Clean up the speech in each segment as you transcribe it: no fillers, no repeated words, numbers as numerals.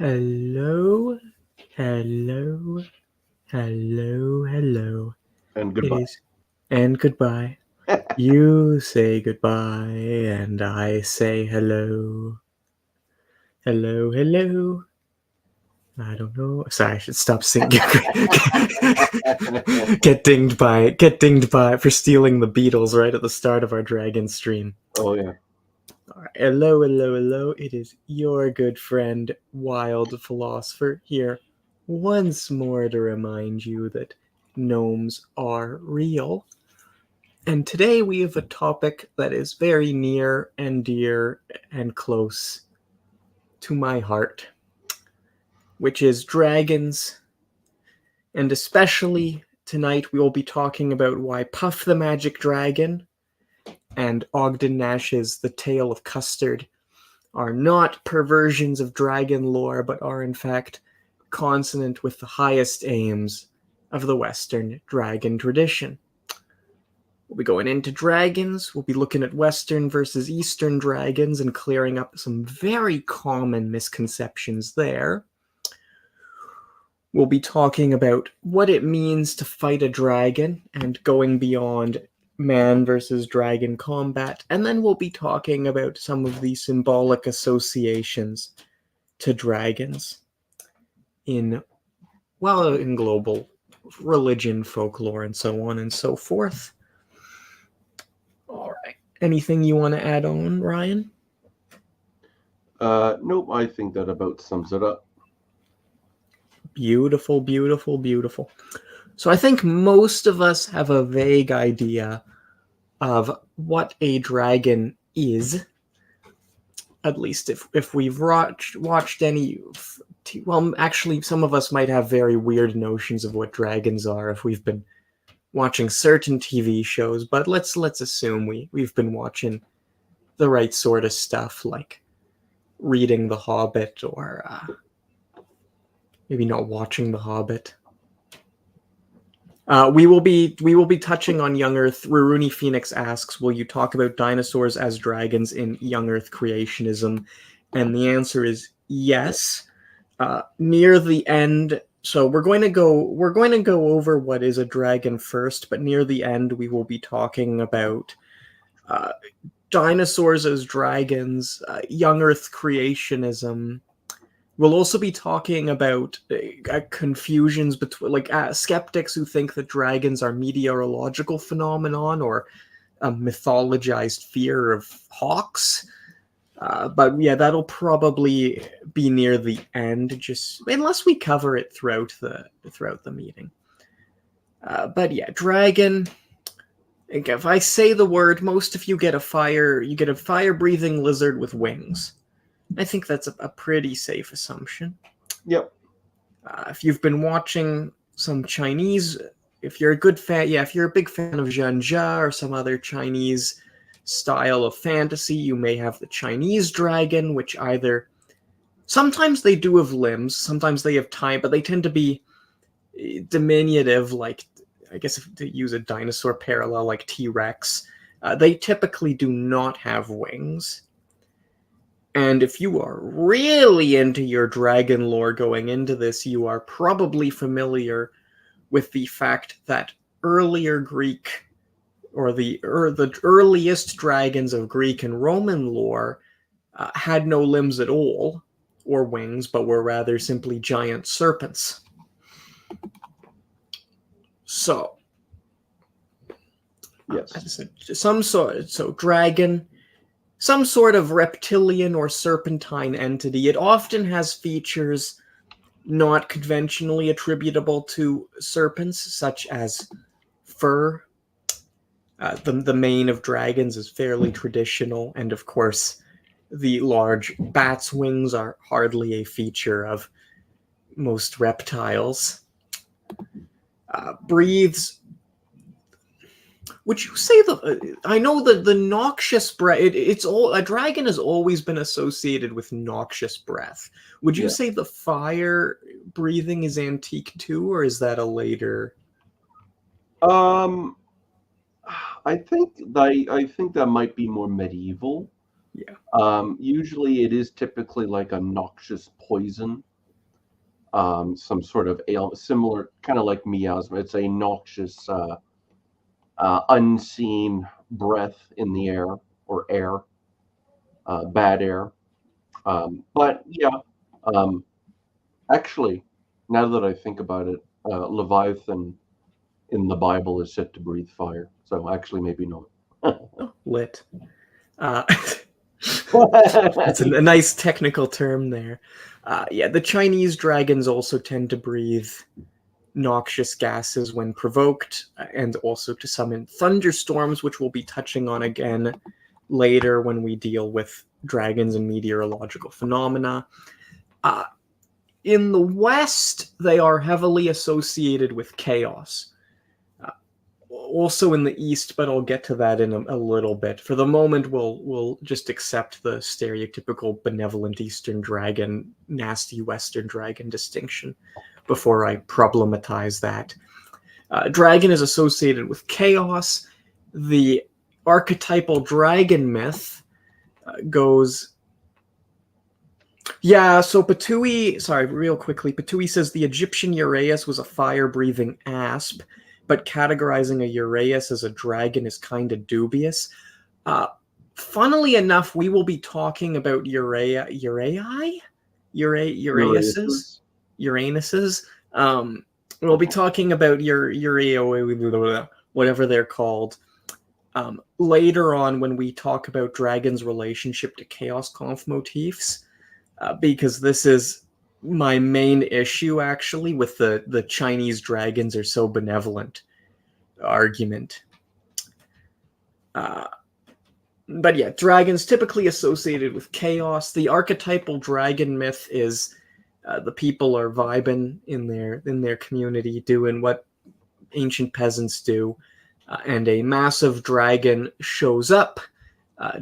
Hello, hello, hello, hello. And It goodbye. is, and goodbye. You say goodbye, and I say hello. Hello, hello. I don't know. Sorry, I should stop singing. Get dinged by for stealing the Beatles right at the start of our Dragon stream. Oh yeah. All right. Hello, hello, hello. It is your good friend, Wild Philosopher, here once more to remind you that gnomes are real. And today we have a topic that is very near and dear and close to my heart, which is dragons. And especially tonight, we will be talking about why Puff the Magic Dragon and Ogden Nash's The Tale of Custard are not perversions of dragon lore, but are in fact consonant with the highest aims of the Western dragon tradition. We'll be going into dragons, we'll be looking at Western versus Eastern dragons and clearing up some very common misconceptions there. We'll be talking about what it means to fight a dragon and going beyond man versus dragon combat, and then we'll be talking about some of the symbolic associations to dragons in in global religion, folklore, and so on and so forth. All right. Anything you want to add on, Ryan? Nope. I think that about sums it up. Beautiful, beautiful, beautiful. So I think most of us have a vague idea of what a dragon is. At least if we've watched any, well, actually, some of us might have very weird notions of what dragons are if we've been watching certain TV shows. But let's assume we've been watching the right sort of stuff, like reading The Hobbit, or maybe not watching The Hobbit. We will be touching on Young Earth. Ruruni Phoenix asks, "Will you talk about dinosaurs as dragons in Young Earth creationism?" And the answer is yes. Near the end, so we're going to go over what is a dragon first, but near the end we will be talking about dinosaurs as dragons, Young Earth creationism. We'll also be talking about confusions between skeptics who think that dragons are meteorological phenomenon or a mythologized fear of hawks. But yeah, that'll probably be near the end, just unless we cover it throughout the meeting. But yeah, dragon. If I say the word, most of you get a fire-breathing lizard with wings. I think that's a pretty safe assumption. Yep. If you've been watching some Chinese, if you're a good fan, if you're a big fan of Zhanja or some other Chinese style of fantasy, you may have the Chinese dragon, which either sometimes they do have limbs, sometimes they have time, but they tend to be diminutive, like I guess if to use a dinosaur parallel like T-Rex. They typically do not have wings. And if you are really into your dragon lore going into this, you are probably familiar with the fact that earlier Greek, or the earliest dragons of Greek and Roman lore, had no limbs at all, or wings, but were rather simply giant serpents. So, Yes. Dragon, some sort of reptilian or serpentine entity. It often has features not conventionally attributable to serpents, such as fur. The mane of dragons is fairly traditional, and of course, the large bat's wings are hardly a feature of most reptiles. Breathes. Would you say I know that the noxious breath. It's all a dragon has always been associated with noxious breath. Would you Yeah. say the fire breathing is antique too, or is that a later? Um, I think that might be more medieval. Yeah. Usually it is typically like a noxious poison. some sort of similar, kind of like miasma. It's a noxious, unseen breath in the air, or air, bad air. But yeah, um, actually, now that I think about it, Leviathan in the Bible is said to breathe fire. So actually, maybe not. Oh, lit. Uh, it's a nice technical term there. Yeah, the Chinese dragons also tend to breathe noxious gases when provoked, and also to summon thunderstorms, which we'll be touching on again later when we deal with dragons and meteorological phenomena. Uh, in the West, they are heavily associated with chaos. Also in the East, but I'll get to that in a little bit. For the moment, we'll just accept the stereotypical benevolent Eastern dragon, nasty Western dragon distinction before I problematize that. Dragon is associated with chaos. The archetypal dragon myth goes. Yeah, so Patui, sorry, real quickly, Patui says the Egyptian Uraeus was a fire-breathing asp, but categorizing a Uraeus as a dragon is kind of dubious. Uh, Funnily enough, we will be talking about Uraei? Uraeuses? Uranuses. Uranuses. We'll be talking about whatever they're called, later on when we talk about Dragon's relationship to Chaos Conf motifs, because this is my main issue, actually, with the Chinese dragons are so benevolent argument. But yeah, dragons typically associated with chaos. The archetypal dragon myth is the people are vibing in their community, doing what ancient peasants do, and a massive dragon shows up,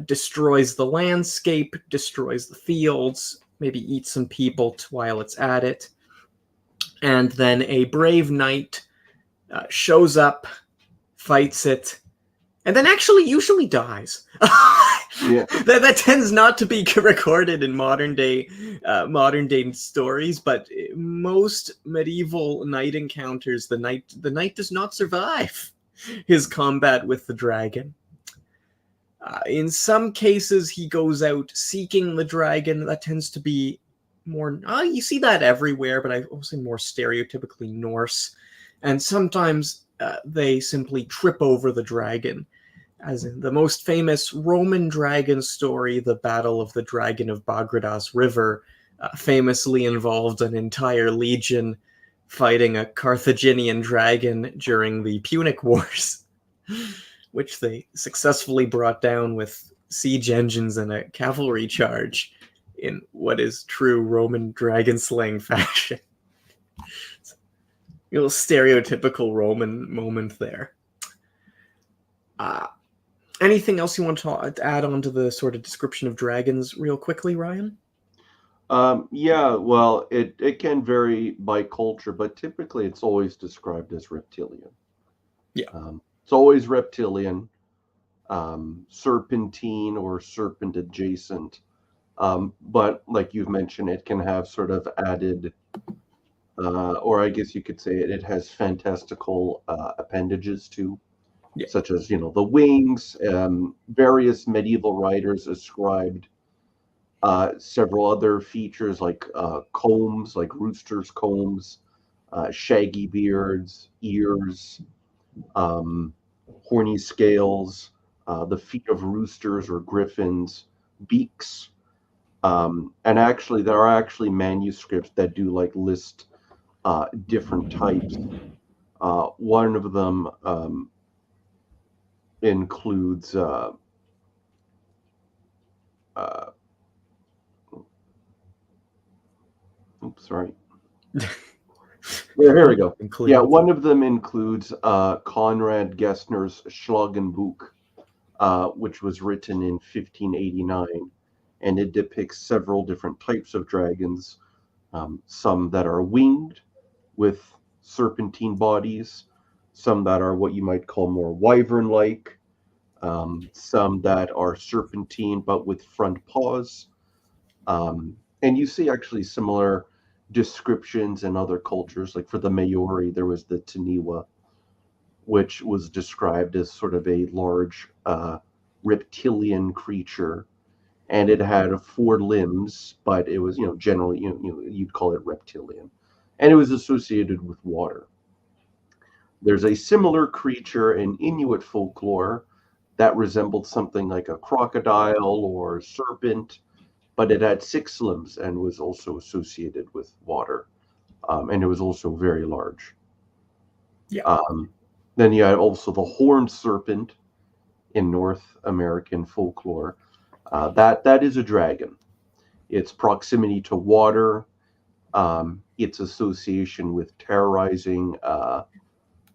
destroys the landscape, destroys the fields, maybe eats some people while it's at it, and then a brave knight shows up, fights it, and then actually usually dies. Yeah. that tends not to be recorded in modern day stories, but most medieval knight encounters, the knight does not survive his combat with the dragon. In some cases, he goes out seeking the dragon. That tends to be more. You see that everywhere, but I would say more stereotypically Norse. And sometimes they simply trip over the dragon. As in the most famous Roman dragon story, the Battle of the Dragon of Bagradas River, famously involved an entire legion fighting a Carthaginian dragon during the Punic Wars, which they successfully brought down with siege engines and a cavalry charge in what is true Roman dragon slaying fashion. It's a little stereotypical Roman moment there. Anything else you want to add on to the sort of description of dragons real quickly, Ryan? Yeah, well, it can vary by culture, but typically it's always described as reptilian. Yeah. It's always reptilian, serpentine or serpent adjacent. But like you've mentioned, it can have sort of added, or I guess you could say it has fantastical appendages too. Yeah. Such as, the wings. Various medieval writers ascribed several other features like combs, like roosters' combs, shaggy beards, ears, horny scales, the feet of roosters or griffins, beaks. And actually, there are actually manuscripts that do like list different types. One of them includes oops, sorry. Here we go. Yeah, one of them includes Conrad Gessner's Schlagenbuch, which was written in 1589, and it depicts several different types of dragons, some that are winged with serpentine bodies, some that are what you might call more wyvern-like, some that are serpentine but with front paws. And you see actually similar descriptions in other cultures. Like for the Maori, there was the Taniwa, which was described as sort of a large reptilian creature, and it had 4 limbs, but it was, generally, you'd call it reptilian, and it was associated with water. There's a similar creature in Inuit folklore that resembled something like a crocodile or serpent, but it had 6 limbs and was also associated with water, and it was also very large. Yeah. Then you had also the horned serpent in North American folklore. That is a dragon. Its proximity to water, its association with terrorizing,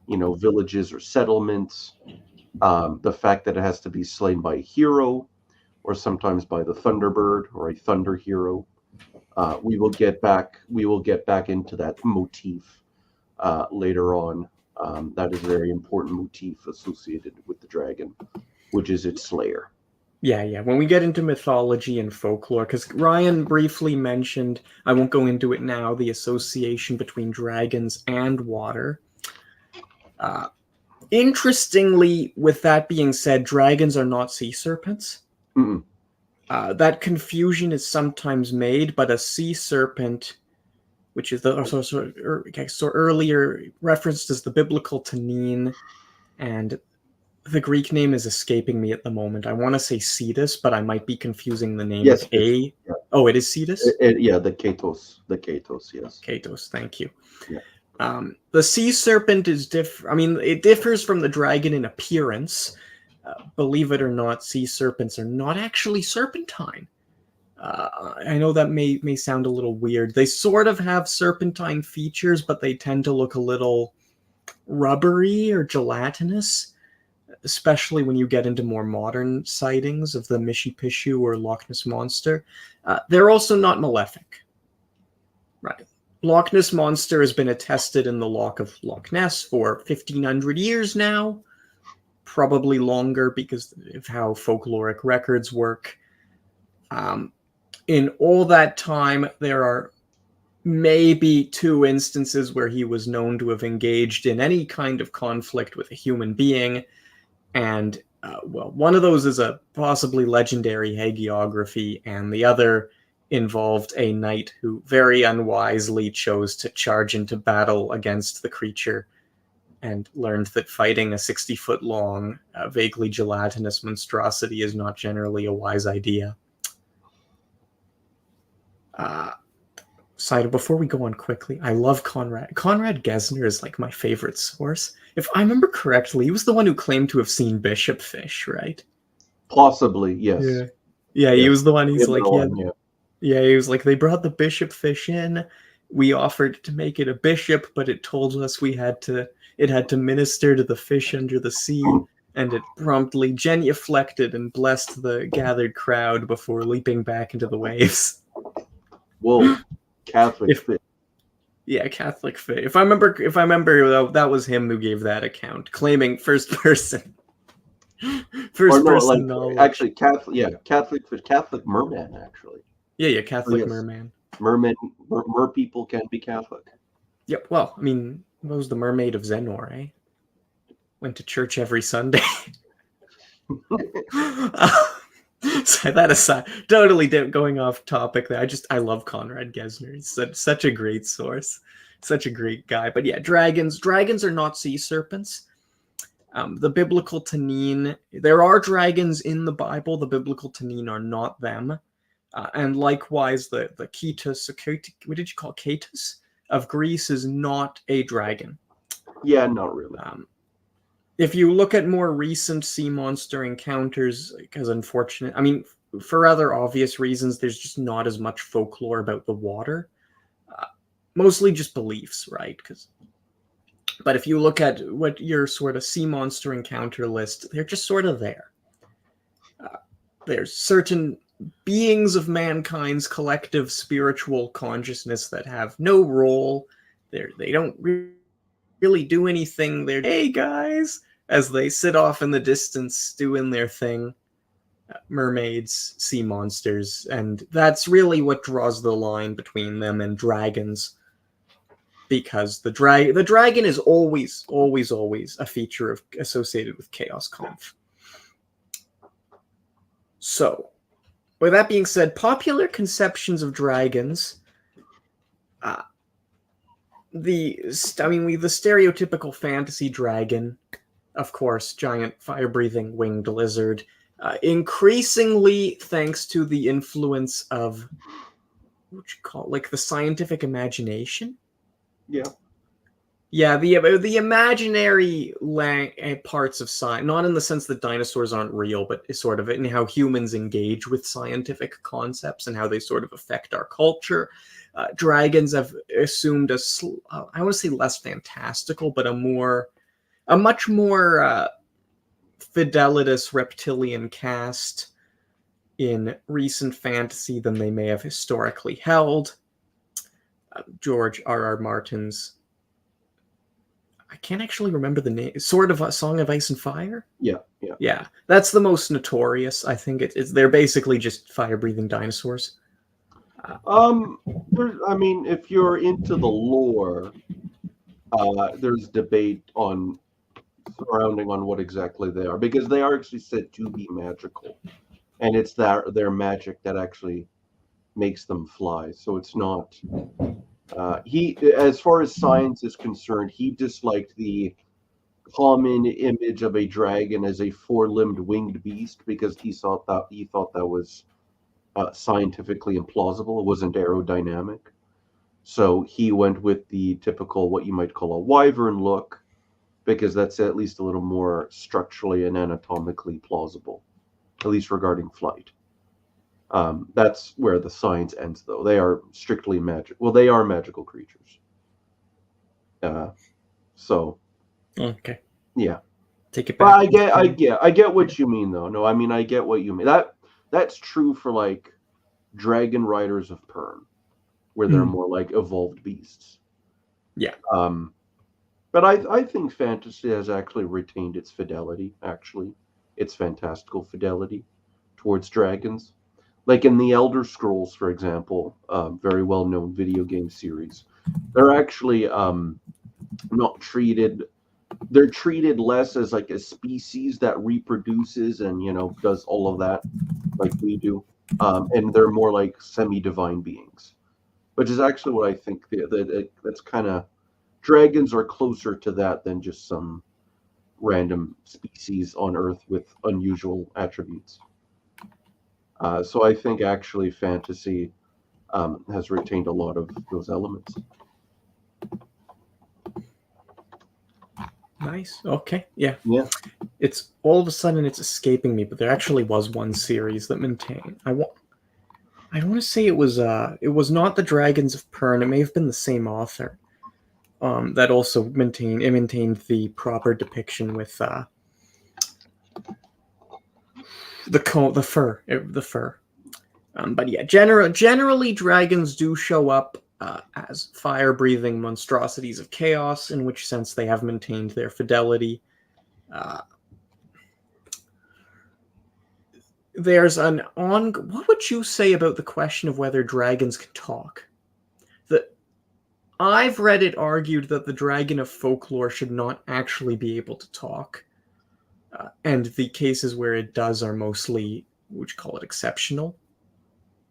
villages or settlements, the fact that it has to be slain by a hero, or sometimes by the Thunderbird or a thunder hero. We will get back into that motif later on. That is a very important motif associated with the dragon, which is its slayer. Yeah. When we get into mythology and folklore, because Ryan briefly mentioned, I won't go into it now, the association between dragons and water. Interestingly, with that being said, dragons are not sea serpents. Mm-mm. That confusion is sometimes made, but a sea serpent, which is so earlier referenced as the biblical Tanin, and the Greek name is escaping me at the moment. I want to say Cetus, but I might be confusing the name Yes, with A. yeah. Oh, it is Cetus? Yeah, the Katos, yes. Katos, thank you. Yeah. The sea serpent is different. I mean, it differs from the dragon in appearance. Believe it or not, sea serpents are not actually serpentine. I know that may sound a little weird. They sort of have serpentine features, but they tend to look a little rubbery or gelatinous, especially when you get into more modern sightings of the Mishipishu or Loch Ness Monster. They're also not malefic. Right. Loch Ness Monster has been attested in the Loch of Loch Ness for 1,500 years now, probably longer because of how folkloric records work. In all that time, there are maybe 2 instances where he was known to have engaged in any kind of conflict with a human being, and one of those is a possibly legendary hagiography, and the other involved a knight who very unwisely chose to charge into battle against the creature and learned that fighting a 60-foot-long, vaguely gelatinous monstrosity is not generally a wise idea. Side before we go on quickly, I love Conrad. Conrad Gesner is like my favorite source. If I remember correctly, he was the one who claimed to have seen bishop fish, right? Possibly, yes. Yeah, he was the one. He's like, yeah, he was like, they brought the bishop fish in. We offered to make it a bishop, but it told us it had to minister to the fish under the sea, and it promptly genuflected and blessed the gathered crowd before leaping back into the waves. Whoa, Catholic fish. Yeah, Catholic fish. If I remember, that was him who gave that account, claiming first person knowledge. Actually, Catholic fish, Catholic merman, actually. Yeah, Catholic merman. Mer people can be Catholic. Yep. Well, I mean, what was the mermaid of Zenor, eh? Went to church every Sunday. So that aside, totally going off topic there. I love Conrad Gesner. He's such a great source, such a great guy. But yeah, dragons are not sea serpents. The biblical Tanin, there are dragons in the Bible. The biblical Tanin are not them. And likewise, the Ketus, what did you call Ketus of Greece, is not a dragon. Yeah, not really. If you look at more recent sea monster encounters, because unfortunate, I mean, for other obvious reasons, there's just not as much folklore about the water. Mostly just beliefs, right? But if you look at what your sort of sea monster encounter list, they're just sort of there. There's certain beings of mankind's collective spiritual consciousness that have no role. They don't really do anything. They're, hey guys, as they sit off in the distance doing their thing. mermaids, sea monsters, and that's really what draws the line between them and dragons. Because the dragon is always a feature of associated with Chaos Conf. So, with that being said, popular conceptions of dragons, the stereotypical fantasy dragon, of course, giant fire-breathing winged lizard, increasingly thanks to the influence of what you call like the scientific imagination. Yeah. Yeah, the imaginary parts of science, not in the sense that dinosaurs aren't real, but sort of in how humans engage with scientific concepts and how they sort of affect our culture. Dragons have assumed I want to say less fantastical, but a much more fidelitous reptilian cast in recent fantasy than they may have historically held. George R.R. Martin's, I can't actually remember the name. Sort of a Song of Ice and Fire. Yeah. That's the most notorious. I think they're basically just fire-breathing dinosaurs. If you're into the lore, there's debate surrounding on what exactly they are, because they are actually said to be magical, and it's their magic that actually makes them fly. So it's not. He, as far as science is concerned, he disliked the common image of a dragon as a four-limbed winged beast because he thought that was scientifically implausible. It wasn't aerodynamic. So he went with the typical, what you might call a wyvern look, because that's at least a little more structurally and anatomically plausible, at least regarding flight. That's where the science ends, though. They are strictly magic. Well, they are magical creatures. So. Okay. Yeah. Take it But back. I get what you mean, though. No, I mean, I get what you mean. That's true for like dragon riders of Pern, where they're more like evolved beasts. Yeah. But I think fantasy has actually retained its fidelity, its fantastical fidelity towards dragons. Like in the Elder Scrolls, for example, very well-known video game series, they're actually not treated. They're treated less as like a species that reproduces and does all of that like we do, and they're more like semi-divine beings, which is actually what I think. That's kind of, dragons are closer to that than just some random species on Earth with unusual attributes. So I think actually fantasy has retained a lot of those elements. Nice. Okay. Yeah. Yeah. It's all of a sudden it's escaping me, but there actually was one series that maintained. I want to say it was not the Dragons of Pern. It may have been the same author. That also maintained the proper depiction with the fur. But yeah, generally dragons do show up as fire-breathing monstrosities of chaos, in which sense they have maintained their fidelity. What would you say about the question of whether dragons can talk? I've read it argued that the dragon of folklore should not actually be able to talk, and the cases where it does are mostly, would you call it, exceptional?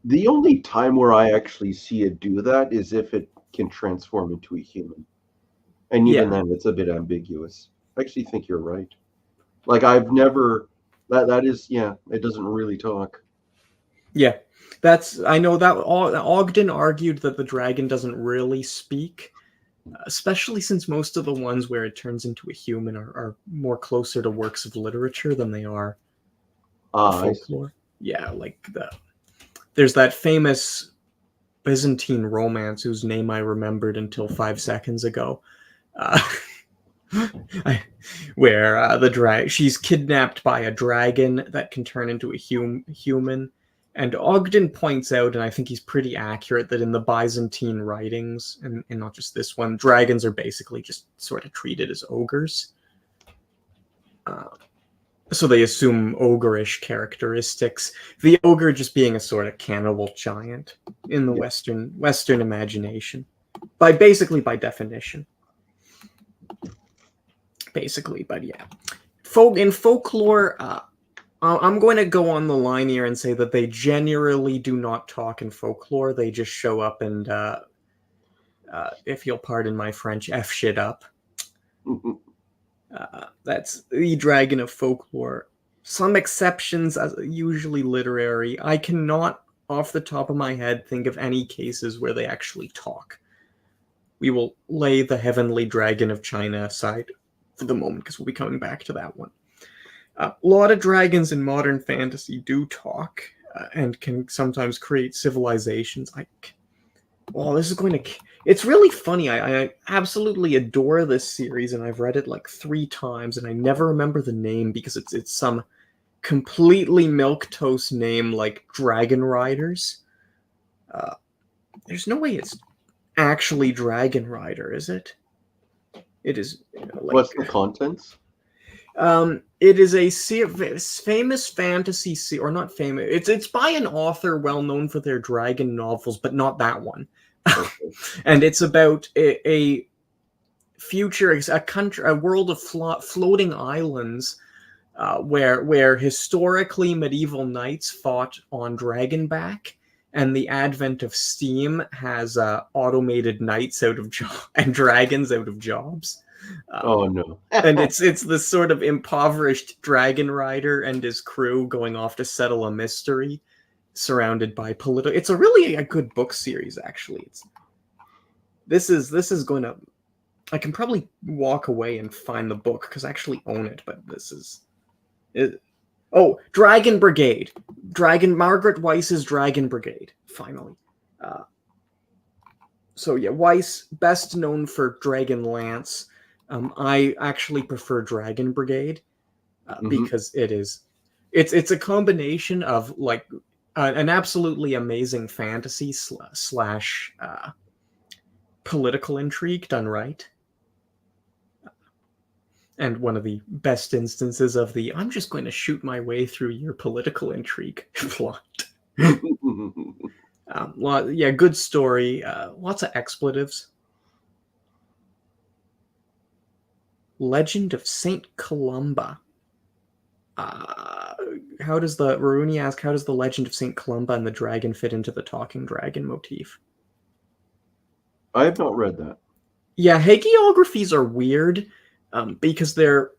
The only time where I actually see it do that is if it can transform into a human. And even then, it's a bit ambiguous. I actually think you're right. Like, I've never... That is, yeah, it doesn't really talk. Yeah, I know that Ogden argued that the dragon doesn't really speak, especially since most of the ones where it turns into a human are more closer to works of literature than they are folklore. Yeah, like there's that famous Byzantine romance whose name I remembered until 5 seconds ago, where she's kidnapped by a dragon that can turn into a human. And Ogden points out, and I think he's pretty accurate, that in the Byzantine writings, and not just this one, dragons are basically just sort of treated as ogres. So they assume ogreish characteristics. The ogre just being a sort of cannibal giant in the Yeah. Western imagination, by definition, basically. But yeah, in folklore, I'm going to go on the line here and say that they generally do not talk in folklore. They just show up and, if you'll pardon my French, f shit up. That's the dragon of folklore. Some exceptions, usually literary. I cannot, off the top of my head, think of any cases where they actually talk. We will lay the heavenly dragon of China aside for the moment because we'll be coming back to that one. A lot of dragons in modern fantasy do talk and can sometimes create civilizations. This is going to. It's really funny. I absolutely adore this series, and I've read it like 3 times, and I never remember the name because it's some completely milquetoast name like Dragon Riders. There's no way it's actually Dragon Rider, is it? It is. What's the contents? It is a famous fantasy or not famous. It's by an author well known for their dragon novels, but not that one. Okay. And it's about a future, a world of floating islands, where historically medieval knights fought on dragonback, and the advent of steam has automated knights and dragons out of jobs. Oh no! And it's this sort of impoverished dragon rider and his crew going off to settle a mystery, surrounded by political. It's a good book series, actually. This is going to. I can probably walk away and find the book because I actually own it, but this is. Oh, Dragon Brigade, Margaret Weiss's Dragon Brigade. Finally. So yeah, Weiss, best known for Dragon Lance. I actually prefer Dragon Brigade because it's a combination of like an absolutely amazing fantasy slash political intrigue done right, and one of the best instances of the I'm just going to shoot my way through your political intrigue plot. Good story, lots of expletives. Legend of Saint Columba. Raruni ask, how does the Legend of Saint Columba and the dragon fit into the talking dragon motif? I have not read that. Yeah, hagiographies are weird because they're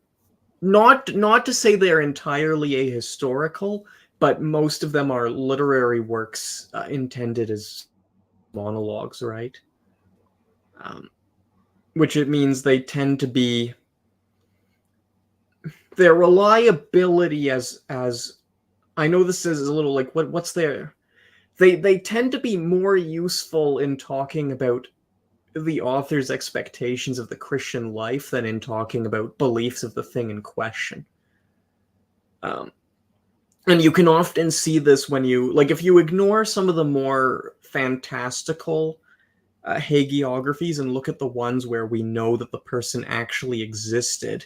not to say they're entirely ahistorical, but most of them are literary works intended as monologues, right? Which it means they tend to be their reliability as I know this is a little like what's their they tend to be more useful in talking about the author's expectations of the Christian life than in talking about beliefs of the thing in question. And you can often see this when if you ignore some of the more fantastical hagiographies and look at the ones where we know that the person actually existed,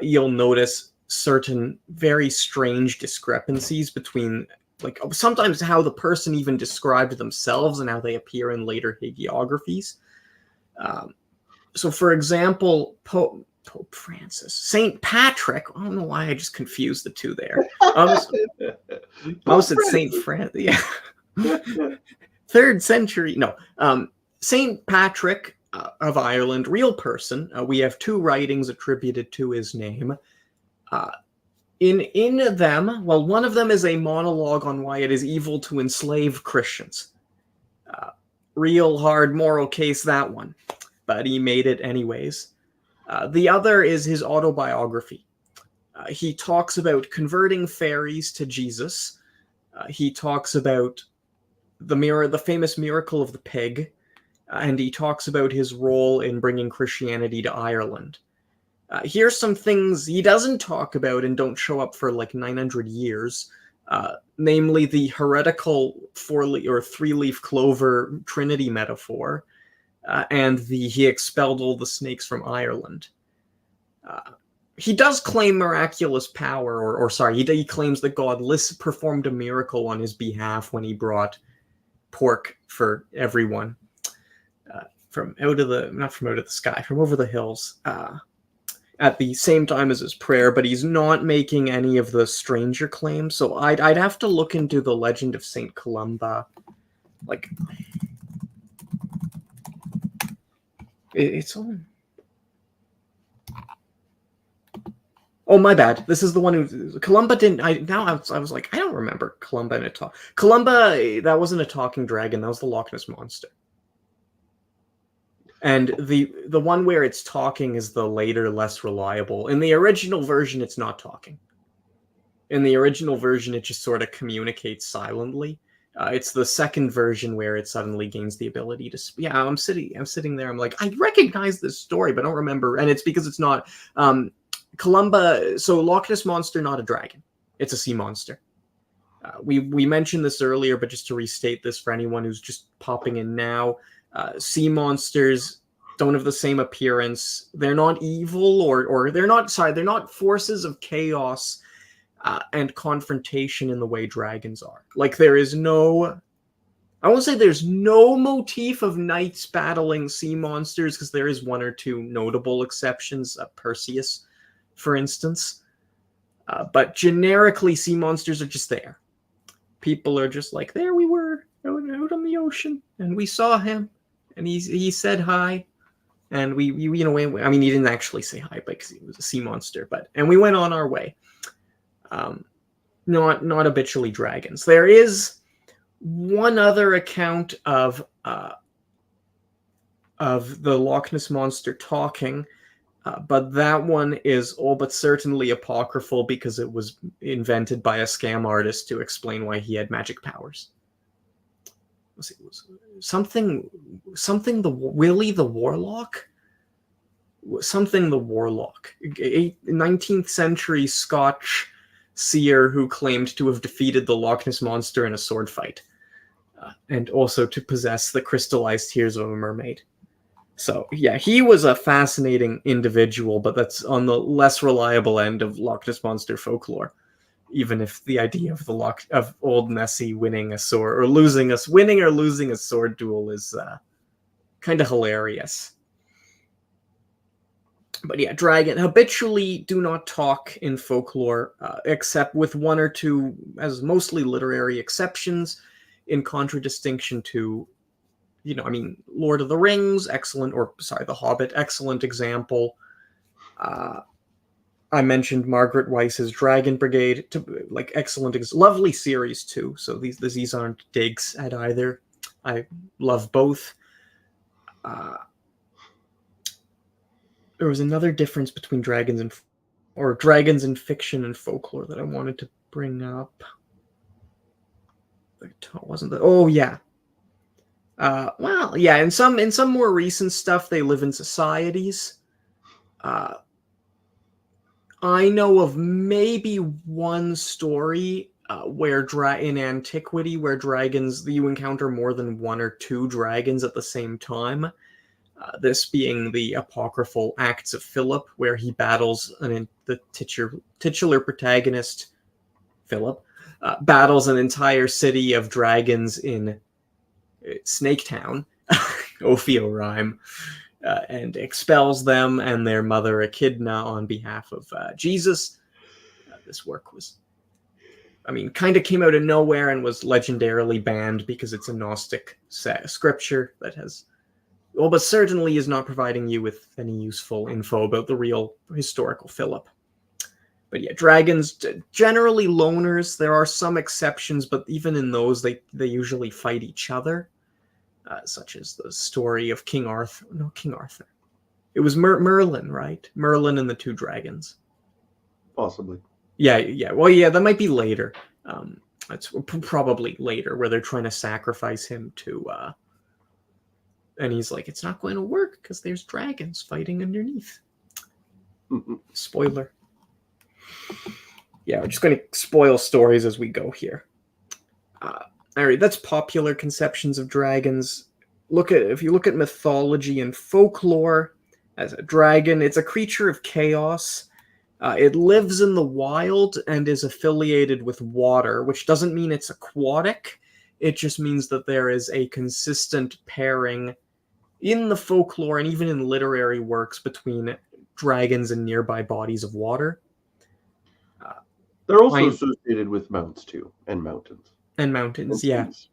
you'll notice certain very strange discrepancies between sometimes how the person even described themselves and how they appear in later hagiographies. So, for example, Pope Francis, Saint Patrick. I don't know why I just confused the two there. I said Saint Francis. Yeah, 3rd century. No, Saint Patrick of Ireland, real person. We have 2 writings attributed to his name. In them, well, one of them is a monologue on why it is evil to enslave Christians. Real hard moral case, that one. But he made it anyways. The other is his autobiography. He talks about converting fairies to Jesus. He talks about the famous miracle of the pig, and he talks about his role in bringing Christianity to Ireland. Here's some things he doesn't talk about and don't show up for like 900 years, namely the heretical 3-leaf clover Trinity metaphor, and he expelled all the snakes from Ireland. he does claim miraculous power, or sorry, he claims that God performed a miracle on his behalf when he brought pork for everyone from out of the, not from out of the sky, from over the hills, at the same time as his prayer, but he's not making any of the stranger claims. So I'd have to look into the legend of Saint Columba. Like, it's on. Oh, my bad. This is the one who Columba didn't. I was like, I don't remember Columba in a talk. Columba, that wasn't a talking dragon. That was the Loch Ness monster. And the one where it's talking is the later, less reliable. In the original version, it's not talking. In the original version, it just sort of communicates silently. It's the second version where it suddenly gains the ability to. Yeah, I'm sitting there. I'm like, I recognize this story, but I don't remember. And it's because it's not. Columba. So Loch Ness monster, not a dragon. It's a sea monster. We mentioned this earlier, but just to restate this for anyone who's just popping in now. Sea monsters don't have the same appearance. They're not evil, or they're not. Sorry, they're not forces of chaos and confrontation in the way dragons are. Like, there is no. I won't say there's no motif of knights battling sea monsters, because there is one or two notable exceptions. Perseus, for instance. But generically, sea monsters are just there. People are just like, there we were out on the ocean, and we saw him. And he said hi, and we I mean, he didn't actually say hi because he was a sea monster, and we went on our way. Not habitually dragons. There is one other account of the Loch Ness monster talking, but that one is all but certainly apocryphal because it was invented by a scam artist to explain why he had magic powers. It was something the Willie the Warlock, 19th century Scotch seer who claimed to have defeated the Loch Ness monster in a sword fight, and also to possess the crystallized tears of a mermaid. So yeah, he was a fascinating individual, but that's on the less reliable end of Loch Ness monster folklore. Even if the idea of old Nessie winning a sword or losing a sword duel is kind of hilarious. But yeah, dragon habitually do not talk in folklore, except with one or two, as mostly literary exceptions, in contradistinction to, Lord of the Rings, The Hobbit, excellent example. I mentioned Margaret Weiss's Dragon Brigade, excellent, lovely series too. So these aren't digs at either. I love both. There was another difference between dragons in fiction and folklore that I wanted to bring up. Wasn't that? Oh yeah. Well, yeah. In some more recent stuff, they live in societies. I know of maybe one story where in antiquity where dragons, you encounter more than one or two dragons at the same time. This being the apocryphal Acts of Philip, where he battles the titular protagonist, Philip, battles an entire city of dragons in Snaketown, Ophio rhyme. And expels them and their mother Echidna on behalf of Jesus. This work was, kind of came out of nowhere and was legendarily banned because it's a Gnostic scripture that has, but certainly is not providing you with any useful info about the real historical Philip. But yeah, dragons, generally loners. There are some exceptions, but even in those, they usually fight each other. Such as the story of King Arthur. No, King Arthur. It was Merlin, right? Merlin and the two dragons. Possibly. Yeah. Well, yeah, that might be later. That's probably later, where they're trying to sacrifice him to... and he's like, it's not going to work because there's dragons fighting underneath. Spoiler. Yeah, we're just going to spoil stories as we go here. All right, that's popular conceptions of dragons. If you look at mythology and folklore, as a dragon, it's a creature of chaos. It lives in the wild and is affiliated with water, which doesn't mean it's aquatic. It just means that there is a consistent pairing in the folklore and even in literary works between dragons and nearby bodies of water. Uh, They're also I, associated with mounts too, and mountains and and mountains, yeah. seas.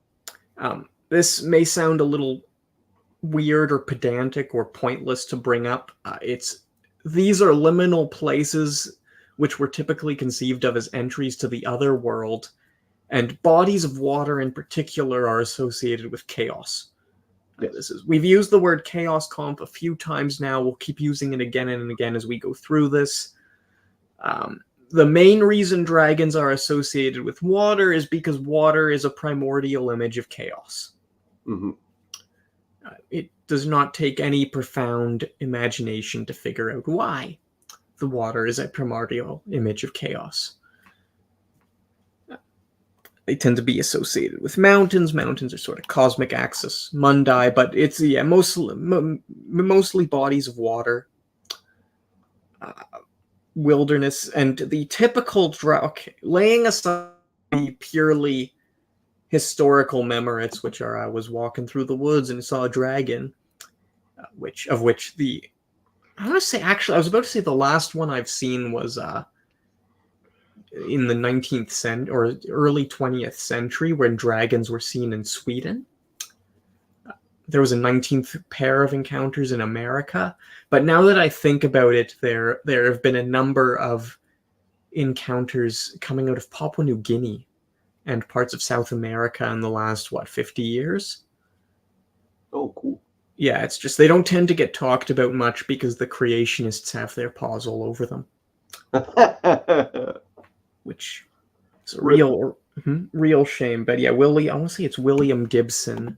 This may sound a little weird or pedantic or pointless to bring up. These are liminal places which were typically conceived of as entries to the other world, and bodies of water in particular are associated with chaos. Yes. We've used the word chaos comp a few times now. We'll keep using it again and again as we go through this. The main reason dragons are associated with water is because water is a primordial image of chaos. Hmm. It does not take any profound imagination to figure out why the water is a primordial image of chaos. They tend to be associated with mountains. Mountains are sort of cosmic axis mundi, but it's mostly bodies of water, wilderness, and the typical laying aside the purely historical memories, which are I was walking through the woods and saw a dragon, which the I want to say actually I was about to say the last one I've seen was in the 19th century or early 20th century when dragons were seen in Sweden. There was a 19th pair of encounters in America, but now that I think about it, there have been a number of encounters coming out of Papua New Guinea and parts of South America in the last 50 years. Oh, cool. Yeah, it's just they don't tend to get talked about much because the creationists have their paws all over them, which is a real shame. But yeah, I want to say it's William Gibson.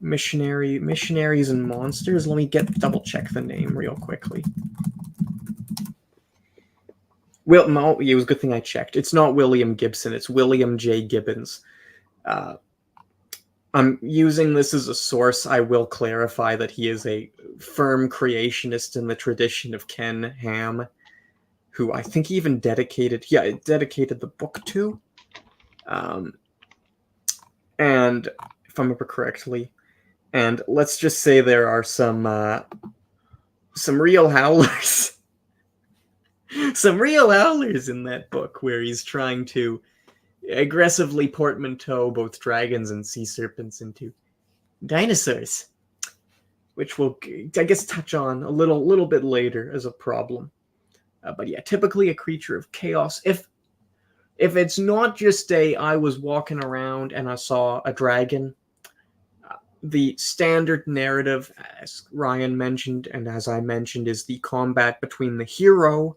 Missionaries and Monsters. Let me double check the name real quickly. No, it was a good thing I checked. It's not William Gibson. It's William J. Gibbons. I'm using this as a source. I will clarify that he is a firm creationist in the tradition of Ken Ham, who I think even dedicated the book to. And if I remember correctly, and let's just say there are some real howlers. Some real howlers in that book where he's trying to aggressively portmanteau both dragons and sea serpents into dinosaurs, which we'll, I guess, touch on a little bit later as a problem. But yeah, typically a creature of chaos. If it's not just I was walking around and I saw a dragon, the standard narrative, as Ryan mentioned and as I mentioned, is the combat between the hero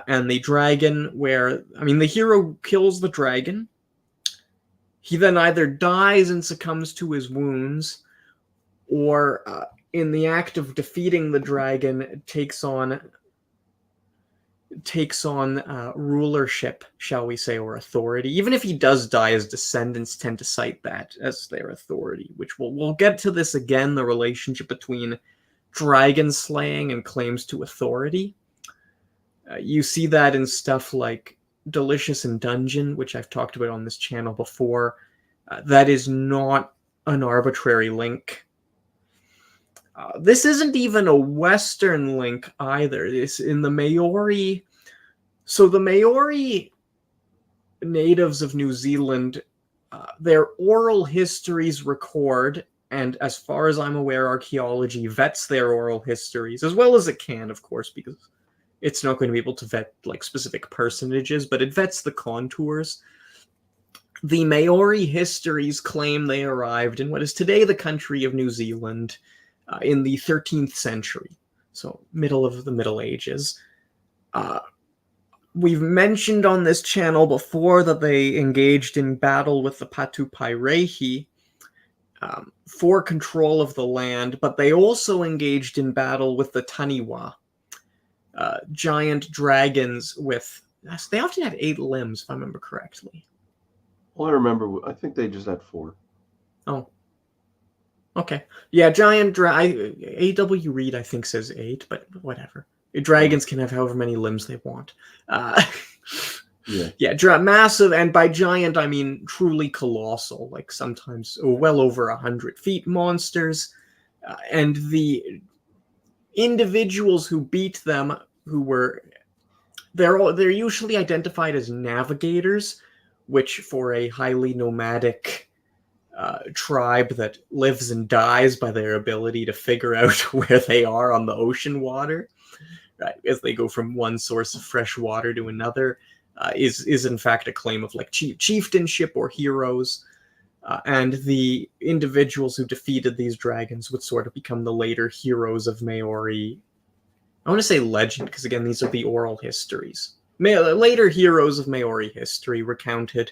and the dragon, where, the hero kills the dragon. He then either dies and succumbs to his wounds, or in the act of defeating the dragon, takes on rulership, shall we say, or authority. Even if he does die, his descendants tend to cite that as their authority, which we'll get to this again, the relationship between dragon slaying and claims to authority. You see that in stuff like Delicious in Dungeon, which I've talked about on this channel before. That is not an arbitrary link. This isn't even a Western link either. This in the Maori. So the Maori natives of New Zealand, their oral histories record, and as far as I'm aware, archaeology vets their oral histories, as well as it can, of course, because it's not going to be able to vet like specific personages, but it vets the contours. The Maori histories claim they arrived in what is today the country of New Zealand in the 13th century, so middle of the Middle Ages. We've mentioned on this channel before that they engaged in battle with the Patupairehi for control of the land, but they also engaged in battle with the Taniwha, giant dragons with... They often had 8 limbs, if I remember correctly. Well, I remember. I think they just had 4. Oh. Okay. Yeah, giant A.W. Reed, I think, says 8, but whatever. Dragons can have however many limbs they want. Yeah. Yeah, massive, and by giant I mean truly colossal, like sometimes well over 100 feet monsters. And the individuals who beat them, they're usually identified as navigators, which for a highly nomadic tribe that lives and dies by their ability to figure out where they are on the ocean water, right, as they go from one source of fresh water to another, is in fact a claim of like chieftainship or heroes. And the individuals who defeated these dragons would sort of become the later heroes of Maori. I want to say legend because again, these are the oral histories. Later heroes of Maori history recounted.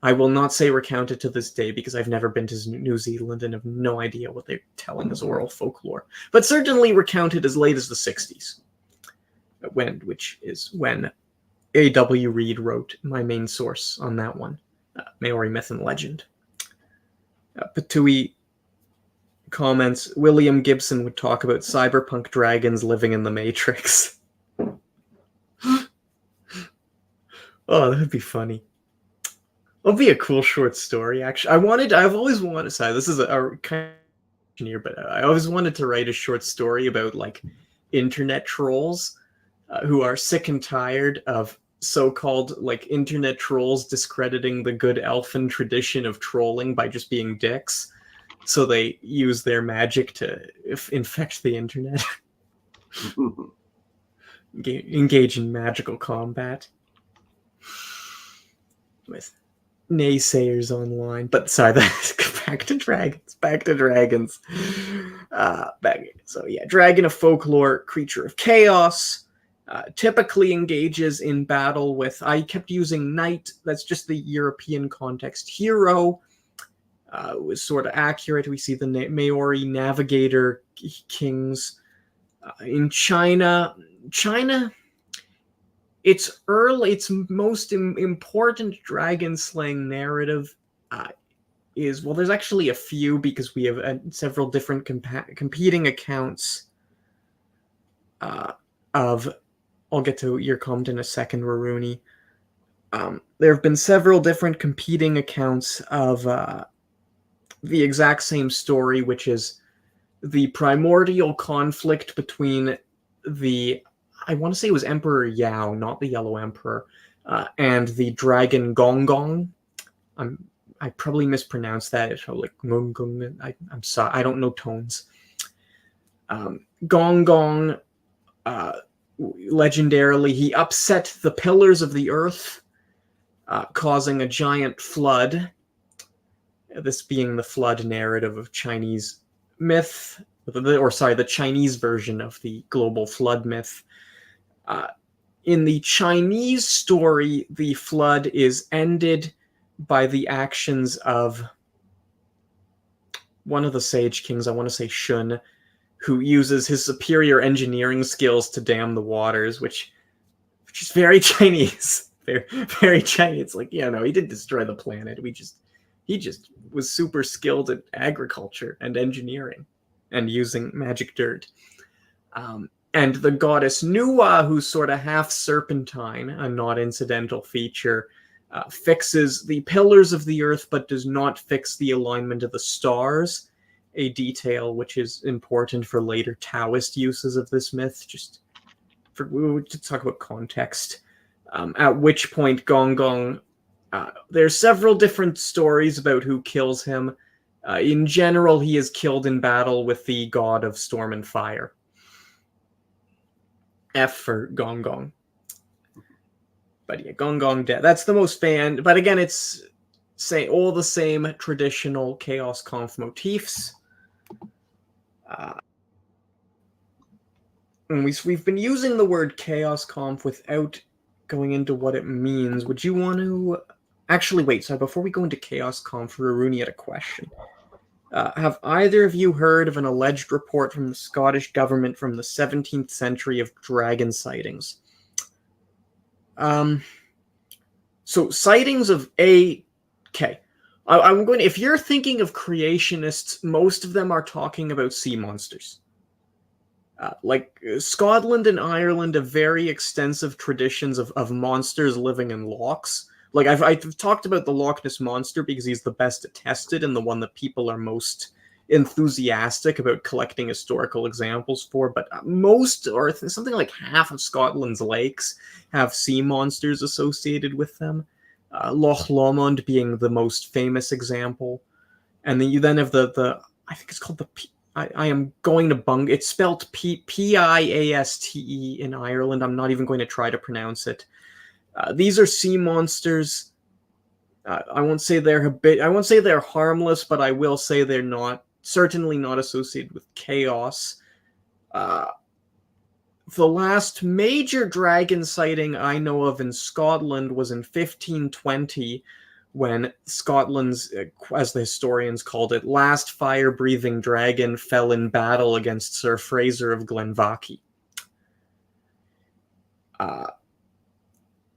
I will not say recounted to this day because I've never been to New Zealand and have no idea what they're telling as oral folklore, but certainly recounted as late as the 60s, which is when A.W. Reid wrote my main source on that one, Maori Myth and Legend. Patui comments, William Gibson would talk about cyberpunk dragons living in the Matrix. Oh, that would be funny. It'll be a cool short story, actually. I've always wanted, sorry, this is a kind of here, but I always wanted to write a short story about like internet trolls who are sick and tired of so-called like internet trolls discrediting the good elfin tradition of trolling by just being dicks. So they use their magic to infect the internet. Engage in magical combat with naysayers online. But sorry, back to dragons. So yeah, dragon of folklore, creature of chaos, typically engages in battle with, I kept using knight, that's just the European context. Hero was sort of accurate. We see the Maori navigator kings. In China, its most important dragon slaying narrative is, well, there's actually a few because we have several different competing accounts of, I'll get to your comment in a second, Raruni. There have been several different competing accounts of the exact same story, which is the primordial conflict between I want to say it was Emperor Yao, not the Yellow Emperor, and the dragon Gong Gong. I probably mispronounced that. It's probably like I'm sorry, I don't know tones. Gong Gong, legendarily, he upset the pillars of the earth, causing a giant flood. This being the flood narrative of Chinese myth, the Chinese version of the global flood myth. In the Chinese story, the flood is ended by the actions of one of the sage kings, I want to say Shun, who uses his superior engineering skills to dam the waters, which is very Chinese. Very, very Chinese. It's like, yeah, no, he didn't destroy the planet. He just was super skilled at agriculture and engineering and using magic dirt. And the goddess Nuwa, who's sort of half serpentine, a not incidental feature, fixes the pillars of the earth but does not fix the alignment of the stars, a detail which is important for later Taoist uses of this myth, just to talk about context. At which point Gong Gong, there's several different stories about who kills him. In general, he is killed in battle with the god of storm and fire. F for Gong Gong. But yeah, Gong Gong dead. That's the most banned. But again, it's all the same traditional Chaos Conf motifs. And we've been using the word Chaos Conf without going into what it means. Would you want to... Actually, wait. So before we go into Chaos Conf, Raruni had a question. Have either of you heard of an alleged report from the Scottish government from the 17th century of dragon sightings? So sightings of okay. I'm going. If you're thinking of creationists, most of them are talking about sea monsters. Scotland and Ireland have very extensive traditions of monsters living in lochs. Like I've talked about the Loch Ness monster because he's the best attested and the one that people are most enthusiastic about collecting historical examples for. But most, or something like half of Scotland's lakes have sea monsters associated with them. Loch Lomond being the most famous example, and then you then have the I think it's called the I am going to bung. It's spelled Piaste in Ireland. I'm not even going to try to pronounce it. These are sea monsters. I won't say they're harmless, but I will say they're not certainly not associated with chaos. The last major dragon sighting I know of in Scotland was in 1520, when Scotland's, as the historians called it, last fire-breathing dragon fell in battle against Sir Fraser of Glenvachy.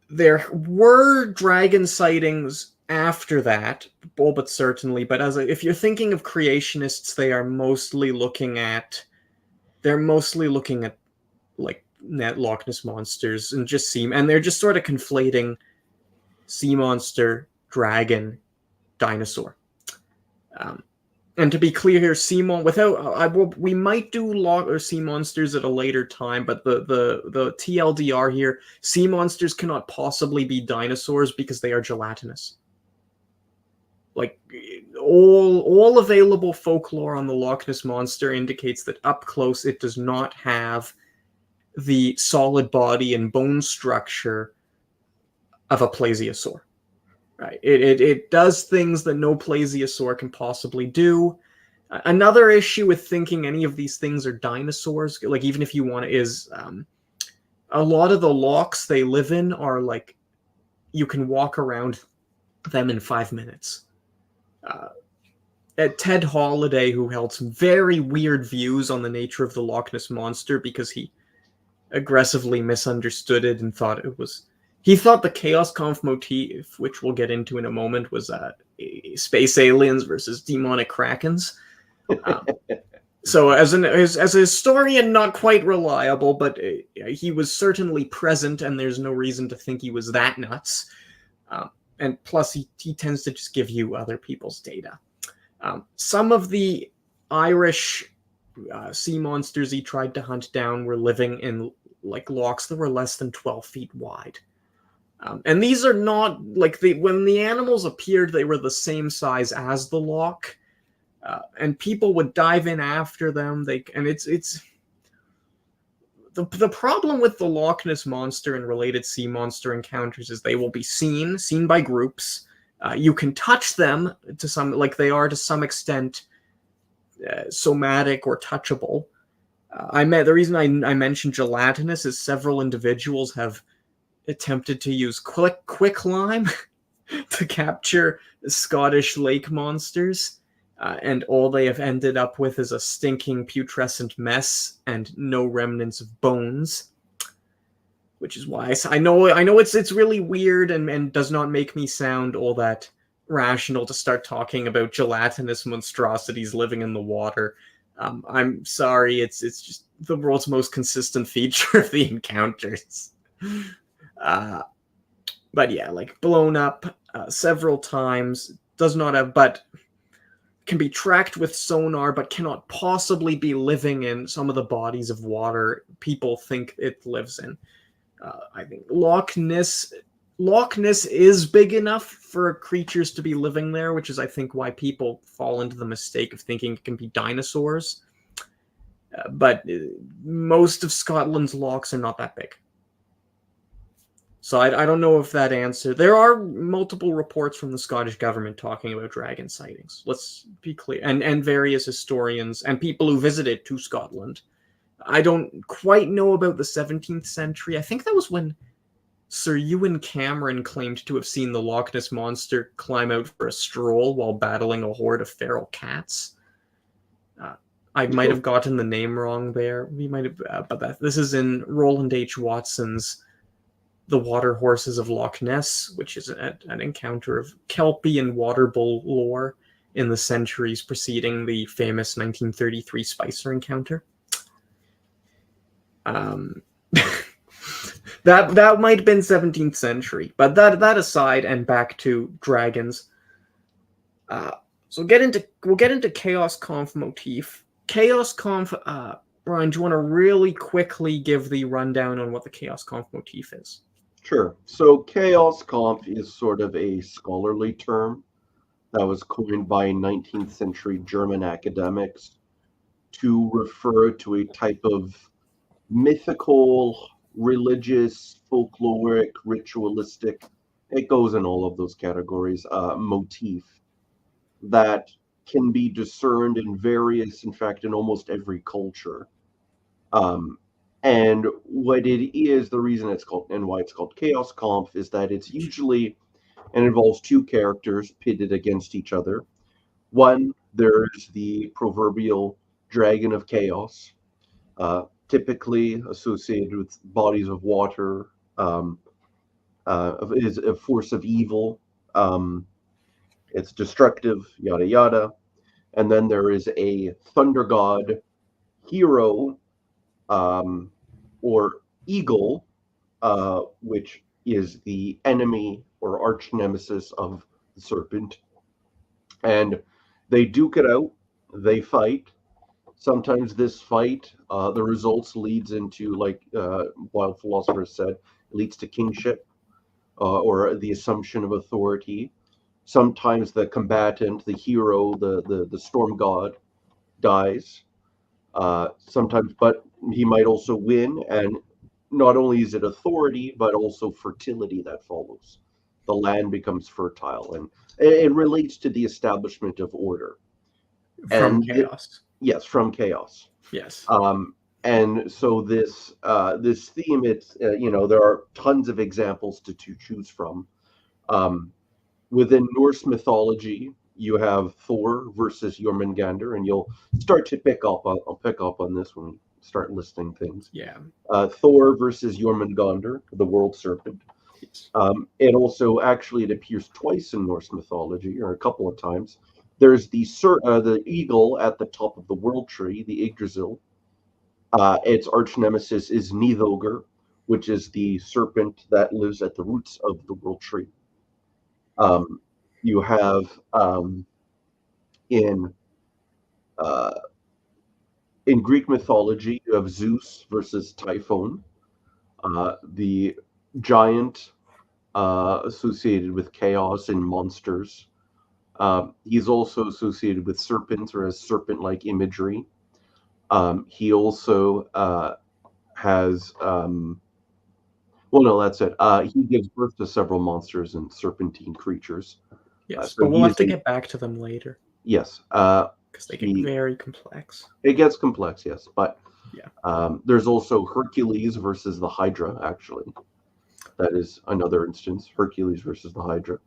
There were dragon sightings after that, all but certainly, but if you're thinking of creationists, they're mostly looking at like net Loch Ness monsters and they're just sort of conflating sea monster, dragon, dinosaur. And to be clear here, we might do sea monsters at a later time, but the TLDR here, sea monsters cannot possibly be dinosaurs because they are gelatinous. Like all available folklore on the Loch Ness monster indicates that up close it does not have the solid body and bone structure of a plesiosaur. Right. It does things that no plesiosaur can possibly do. Another issue with thinking any of these things are dinosaurs, like even if you want to, is a lot of the lochs they live in are like you can walk around them in 5 minutes. Ted Holliday, who held some very weird views on the nature of the Loch Ness monster because he aggressively misunderstood it and thought he thought the Chaos Conf motif, which we'll get into in a moment, was space aliens versus demonic krakens. So as a historian, not quite reliable, but he was certainly present, and there's no reason to think he was that nuts. And plus, he tends to just give you other people's data. Some of the Irish sea monsters he tried to hunt down were living in like lochs that were less than 12 feet wide. And these are not like when the animals appeared, they were the same size as the loch, and people would dive in after them. It's the problem with the Loch Ness monster and related sea monster encounters is they will be seen by groups. You can touch them to some, like they are to some extent somatic or touchable. The reason I mentioned gelatinous is several individuals have attempted to use quicklime to capture Scottish lake monsters, and all they have ended up with is a stinking putrescent mess and no remnants of bones. Which is why I know it's really weird and does not make me sound all that rational to start talking about gelatinous monstrosities living in the water. I'm sorry, it's just the world's most consistent feature of the encounters. But yeah, like blown up several times, does not have, but can be tracked with sonar, but cannot possibly be living in some of the bodies of water people think it lives in. I think Loch Ness is big enough for creatures to be living there, which is, I think, why people fall into the mistake of thinking it can be dinosaurs. But most of Scotland's lochs are not that big. So I don't know if that answered. There are multiple reports from the Scottish government talking about dragon sightings. Let's be clear. And various historians and people who visited to Scotland. I don't quite know about the 17th century. I think that was when Sir Ewan Cameron claimed to have seen the Loch Ness monster climb out for a stroll while battling a horde of feral cats. I might have gotten the name wrong there. We might have, but this is in Roland H. Watson's The Water Horses of Loch Ness, which is an encounter of Kelpie and water bull lore in the centuries preceding the famous 1933 Spicer encounter. Um, that might have been 17th century, but that aside, and back to dragons. Uh, so we'll get into chaos conf motif. Chaos conf. Brian, do you want to really quickly give the rundown on what the chaos conf motif is? Sure. So chaos conf is sort of a scholarly term that was coined by 19th century German academics to refer to a type of mythical, religious, folkloric, ritualistic, it goes in all of those categories, motif that can be discerned in various, in fact, in almost every culture. Um, and what it is, the reason it's called and why it's called Chaos Conf is that it's usually and involves two characters pitted against each other. One, there's the proverbial dragon of chaos, typically associated with bodies of water, is a force of evil. Um, it's destructive, yada yada. And then there is a thunder god hero, um, or eagle, which is the enemy or arch nemesis of the serpent. And they duke it out. They fight. Sometimes this fight, the results leads into, like wild philosophers said, leads to kingship, or the assumption of authority. Sometimes the combatant, the hero, the storm god, dies. Sometimes, but he might also win, and not only is it authority, but also fertility that follows. The land becomes fertile, and it relates to the establishment of order. From And chaos. yes, from chaos. Yes. And so this theme, it's there are tons of examples to choose from. Um, Within Norse mythology, you have Thor versus Jormungandr, and you'll start to pick up. I'll pick up on this when we start listing things. Yeah. Thor versus Jormungandr, the world serpent. Yes. It appears twice in Norse mythology, or a couple of times. There's the eagle at the top of the world tree, the Yggdrasil. Its arch nemesis is Nidhogr, which is the serpent that lives at the roots of the world tree. Um, you have in uh, in Greek mythology, you have Zeus versus Typhon, the giant associated with chaos and monsters. He's also associated with serpents or has serpent-like imagery. He also has well, no, that's it. He gives birth to several monsters and serpentine creatures. Yes. So But we'll he have is to a get back to them later yes. because they get He very complex. It gets complex, yes, but Yeah. there's also Hercules versus the Hydra. Actually, that is another instance. Hercules versus the Hydra.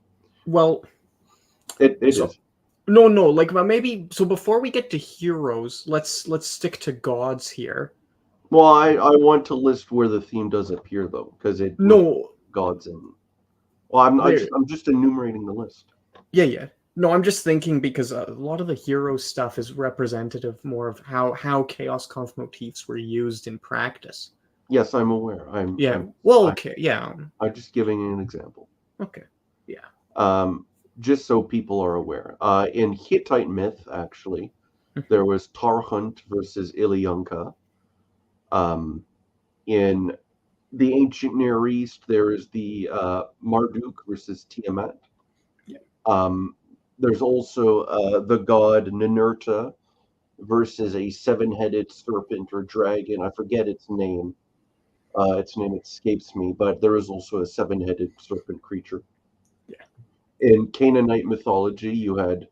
Well, It so is. no, like maybe so before we get to heroes, let's stick to gods here. Well, I want to list where the theme does appear though, because it No, gods and well, there. I'm just enumerating the list. Yeah. No, I'm just thinking because a lot of the hero stuff is representative more of how chaos conf motifs were used in practice. Yes, I'm aware. Yeah. Well, I, okay. Yeah. I'm just giving an example. Okay. Yeah. Um, just so people are aware. In Hittite myth, actually, Mhm. there was Tarhunt versus Ilionka. Um, in the ancient Near East, there is the Marduk versus Tiamat. Yeah. Um, there's also the god Ninurta versus a seven-headed serpent or dragon. I forget its name. Its name escapes me, but there is also a seven-headed serpent creature. Yeah. In Canaanite mythology, you had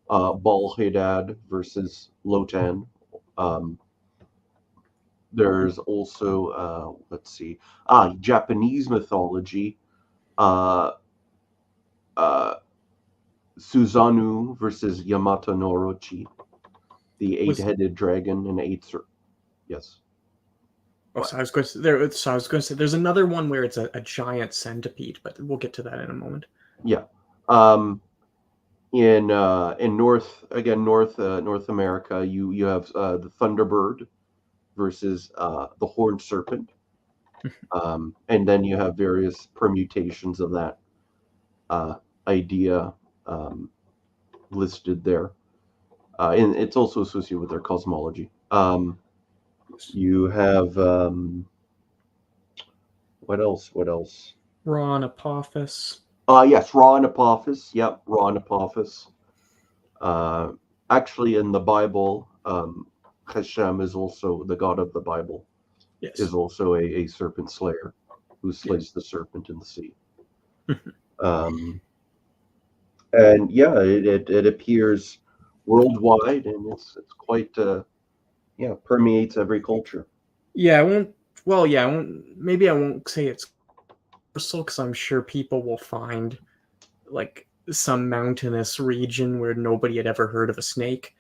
Baal Hadad versus Lotan. Um, there's also let's see, Japanese mythology. Uh, uh, Susanoo versus Yamato no Orochi, the Was eight-headed dragon and yes. oh, What? so I was going to there. So I was going to say there's another one where it's a giant centipede, but we'll get to that in a moment. Yeah. Um, in North America, you have the Thunderbird, versus the horned serpent. And then you have various permutations of that idea listed there. And it's also associated with their cosmology. You have what else? What else? Ron Apophis. Yes, Ra and Apophis. Yep, Ra and Apophis. Actually, in the Bible, Hashem is also the god of the Bible. Yes. Is also a serpent slayer who slays the serpent in the sea. And yeah, it appears worldwide, and it's quite permeates every culture. Yeah, I won't. Well, yeah, I won't. Maybe I won't say it's universal because I'm sure people will find like some mountainous region where nobody had ever heard of a snake.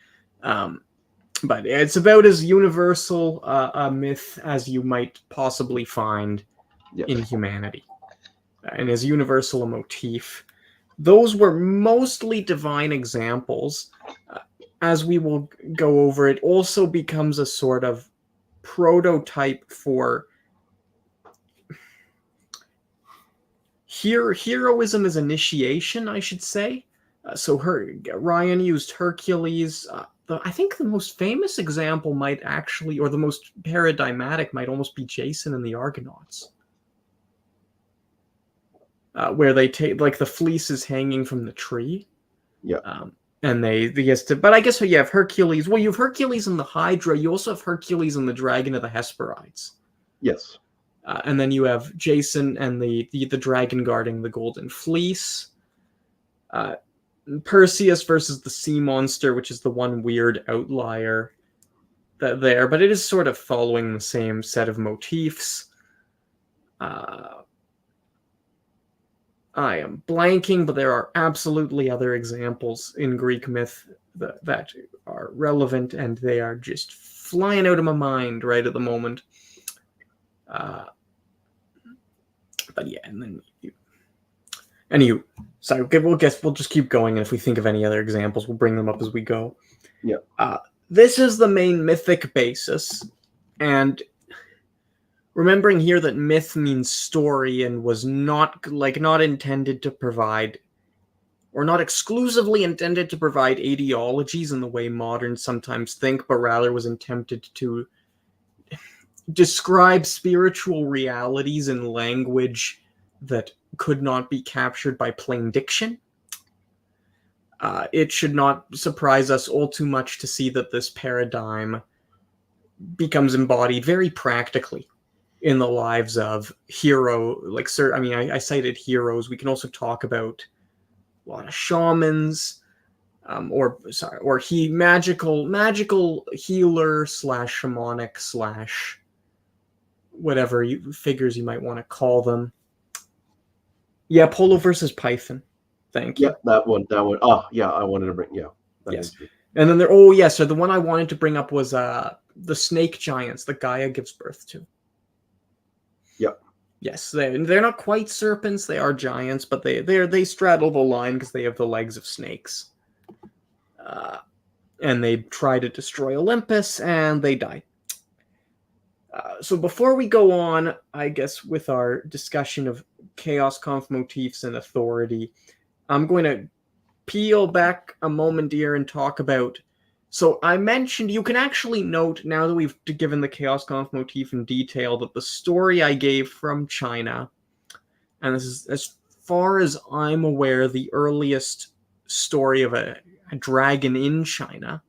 But it's about as universal a myth as you might possibly find in humanity, and as universal a motif. Those were mostly divine examples. As we will go over, it also becomes a sort of prototype for heroism as initiation, I should say. Ryan used Hercules. I think the most famous example might actually, or the most paradigmatic, might almost be Jason and the Argonauts, where they take like the fleece is hanging from the tree. Yeah. And but I guess you have Hercules. Well, you have Hercules and the Hydra. You also have Hercules and the Dragon of the Hesperides. Yes. And then you have Jason and the dragon guarding the golden fleece. Perseus versus the sea monster, which is the one weird outlier there, but it is sort of following the same set of motifs. I am blanking, but there are absolutely other examples in Greek myth that are relevant, and they are just flying out of my mind right at the moment. But yeah, and then sorry, we'll just keep going, and if we think of any other examples, we'll bring them up as we go. Yeah. This is the main mythic basis, and remembering here that myth means story and was not intended to provide, or not exclusively intended to provide ideologies in the way moderns sometimes think, but rather was intended to describe spiritual realities in language that could not be captured by plain diction. It should not surprise us all too much to see that this paradigm becomes embodied very practically in the lives of I cited heroes. We can also talk about a lot of shamans, magical healer / shamanic / whatever figures you might want to call them. Yeah, Polo versus Python. Thank you. Yeah, that one. Oh, yeah, I wanted to bring. Yeah. Yes. And then so the one I wanted to bring up was the snake giants that Gaia gives birth to. Yep. Yes, they're not quite serpents. They are giants, but they straddle the line because they have the legs of snakes. And they try to destroy Olympus, and they die. So before we go on, I guess, with our discussion of chaos conf motifs and authority, I'm going to peel back a moment here and talk about. So I mentioned, you can actually note, now that we've given the chaos conf motif in detail, that the story I gave from China, and this is, as far as I'm aware, the earliest story of a dragon in China,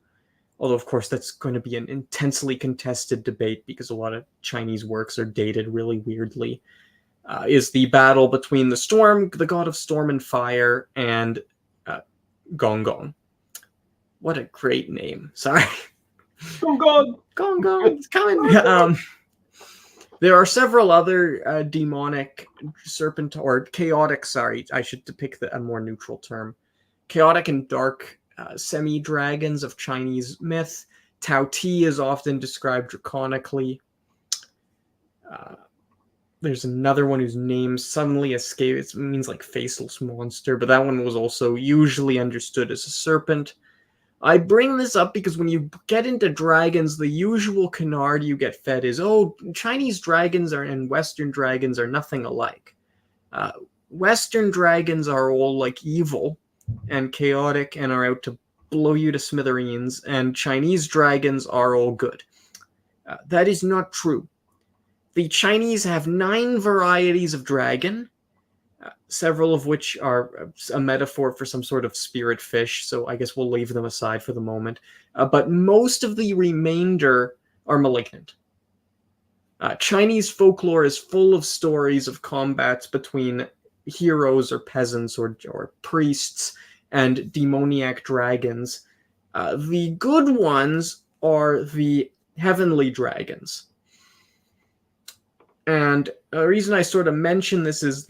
although of course that's going to be an intensely contested debate because a lot of Chinese works are dated really weirdly, is the battle between the god of storm and fire, and Gong Gong. What a great name. Sorry. Gong Gong. Gong Gong. It's coming. There are several other demonic serpent, or chaotic, sorry, I should depict a more neutral term. Chaotic and dark semi-dragons of Chinese myth. Tao Ti is often described draconically. There's another one whose name suddenly escapes. It means like faceless monster, but that one was also usually understood as a serpent. I bring this up because when you get into dragons, the usual canard you get fed is, oh, Chinese dragons and Western dragons are nothing alike. Uh, Western dragons are all like evil and chaotic and are out to blow you to smithereens, and Chinese dragons are all good. That is not true. The Chinese have 9 varieties of dragon, several of which are a metaphor for some sort of spirit fish, so I guess we'll leave them aside for the moment. But most of the remainder are malignant. Chinese folklore is full of stories of combats between heroes or peasants or priests and demoniac dragons. The good ones are the heavenly dragons. And the reason I sort of mention this is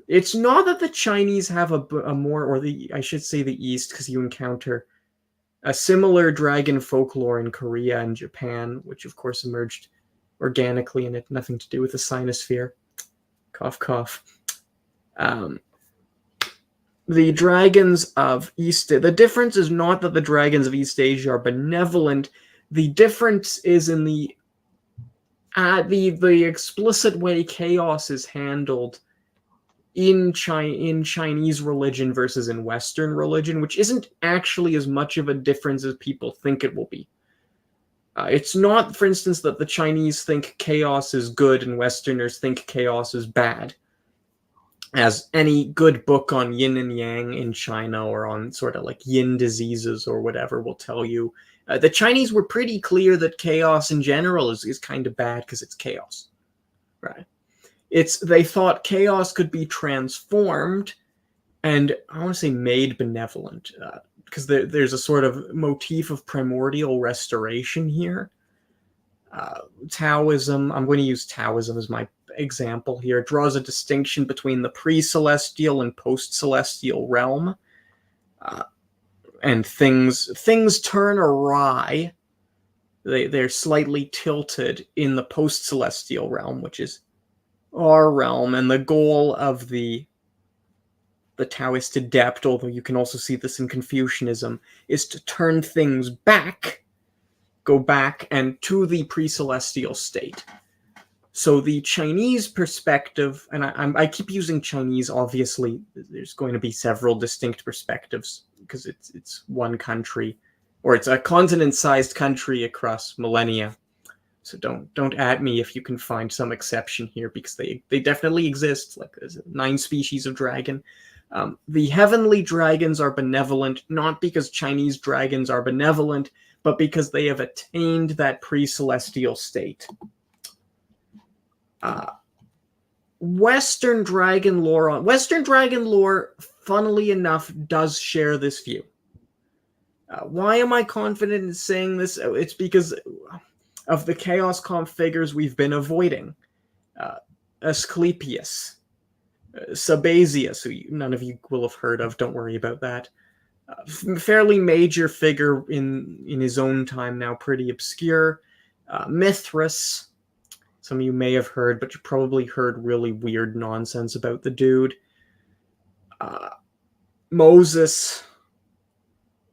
it's not that the Chinese have a more, or I should say the East, because you encounter a similar dragon folklore in Korea and Japan, which of course emerged organically and had nothing to do with the sinosphere. Cough, cough. The dragons of the difference is not that the dragons of East Asia are benevolent. The difference is in the explicit way chaos is handled in Chinese religion versus in Western religion, which isn't actually as much of a difference as people think it will be. It's not, for instance, that the Chinese think chaos is good and Westerners think chaos is bad, as any good book on yin and yang in China or on sort of like yin diseases or whatever will tell you. The Chinese were pretty clear that chaos in general is kind of bad because it's chaos, right? They thought chaos could be transformed and I want to say made benevolent, because there's a sort of motif of primordial restoration here. Taoism, I'm going to use Taoism as my example here, it draws a distinction between the pre-celestial and post-celestial realm. And things turn awry. They're slightly tilted in the post-celestial realm, which is our realm, and the goal of the Taoist adept, although you can also see this in Confucianism, is to turn things back, go back, and to the pre-celestial state. So the Chinese perspective, and I keep using Chinese, obviously, there's going to be several distinct perspectives, because it's one country, or it's a continent-sized country across millennia. So don't at me if you can find some exception here, because they definitely exist. Like there's 9 species of dragon. The heavenly dragons are benevolent, not because Chinese dragons are benevolent, but because they have attained that pre-celestial state. Western dragon lore, funnily enough, does share this view. Why am I confident in saying this? It's because of the Chaos Comp figures we've been avoiding. Asclepius, Sabazius, who none of you will have heard of, don't worry about that. Fairly major figure in his own time now, pretty obscure. Mithras, some of you may have heard, but you probably heard really weird nonsense about the dude. Moses.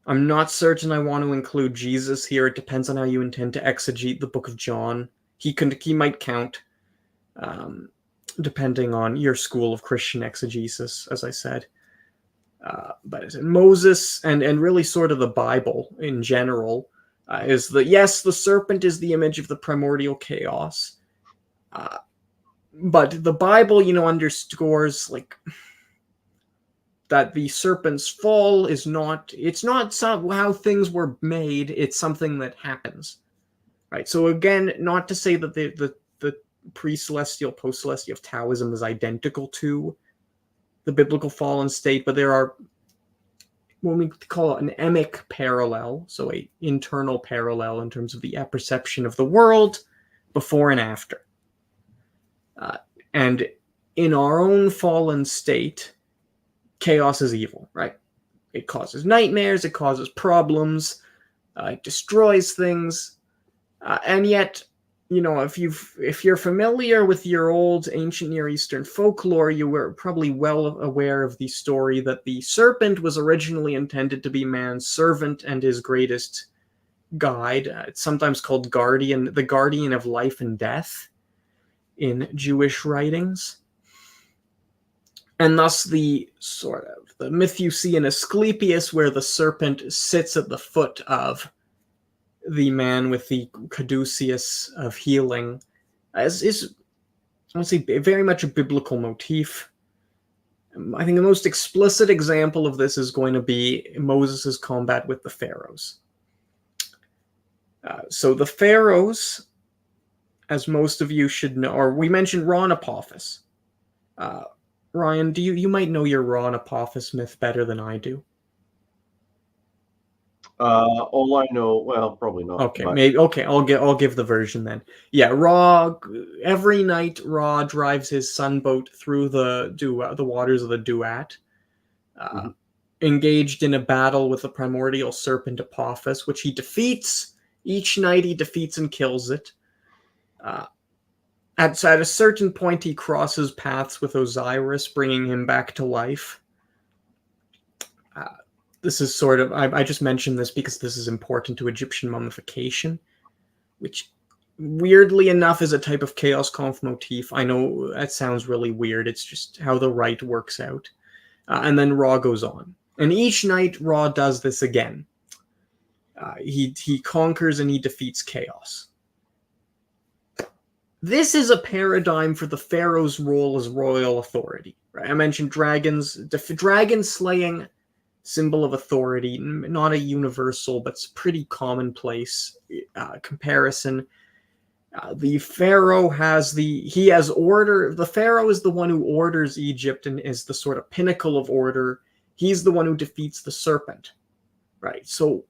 I'm not certain I want to include Jesus here. It depends on how you intend to exegete the Book of John. He might count, depending on your school of Christian exegesis, as I said. But Moses and really sort of the Bible in general is yes, the serpent is the image of the primordial chaos. But the Bible, underscores like that the serpent's fall is not how things were made, it's something that happens. Right? So again, not to say that the pre-celestial, post-celestial of Taoism is identical to the biblical fallen state, but there are what we call an emic parallel, so a internal parallel in terms of the apperception of the world before and after. And in our own fallen state, chaos is evil, right? It causes nightmares, it causes problems, it destroys things, and yet if you're familiar with your old ancient Near Eastern folklore, you were probably well aware of the story that the serpent was originally intended to be man's servant and his greatest guide. It's sometimes called guardian, the guardian of life and death in Jewish writings. And thus the myth you see in Asclepius, where the serpent sits at the foot of the man with the caduceus of healing, is I would say very much a biblical motif. I think the most explicit example of this is going to be Moses' combat with the pharaohs. So the pharaohs, as most of you should know, or we mentioned Ra and Apophis. Ryan, you might know your Ra and Apophis myth better than I do. All I know, well, probably not. Okay, maybe. Okay, I'll give the version then. Yeah, Ra. Every night, Ra drives his sunboat through the waters of the Duat, engaged in a battle with the primordial serpent Apophis, which he defeats. Each night, he defeats and kills it. At a certain point, he crosses paths with Osiris, bringing him back to life. This is sort of, I just mentioned this because this is important to Egyptian mummification, which weirdly enough is a type of chaos conf motif. I know that sounds really weird. It's just how the rite works out. And then Ra goes on. And each night, Ra does this again. He conquers and he defeats chaos. This is a paradigm for the pharaoh's role as royal authority. Right? I mentioned dragons. Dragon slaying, symbol of authority, not a universal, but pretty commonplace comparison. The pharaoh has order. The pharaoh is the one who orders Egypt and is the sort of pinnacle of order. He's the one who defeats the serpent, right? So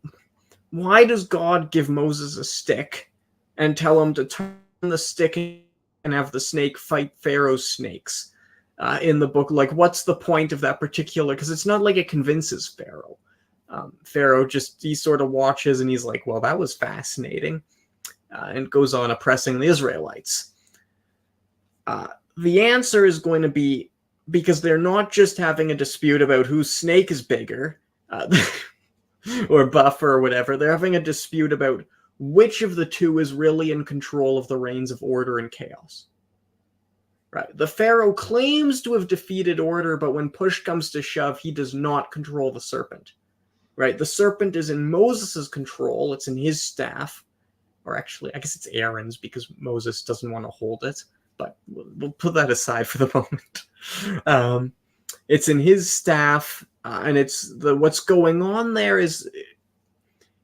why does God give Moses a stick and tell him to turn the stick and have the snake fight Pharaoh's snakes? In the book, like, what's the point of that particular? Because it's not like it convinces Pharaoh. Pharaoh he sort of watches and he's like, well, that was fascinating, and goes on oppressing the Israelites. The answer is going to be because they're not just having a dispute about whose snake is bigger, or buffer or whatever. They're having a dispute about which of the two is really in control of the reins of order and chaos. Right. The pharaoh claims to have defeated order, but when push comes to shove, he does not control the serpent. Right. The serpent is in Moses' control. It's in his staff. Or actually, I guess it's Aaron's because Moses doesn't want to hold it. But we'll put that aside for the moment. It's in his staff, and what's going on there is,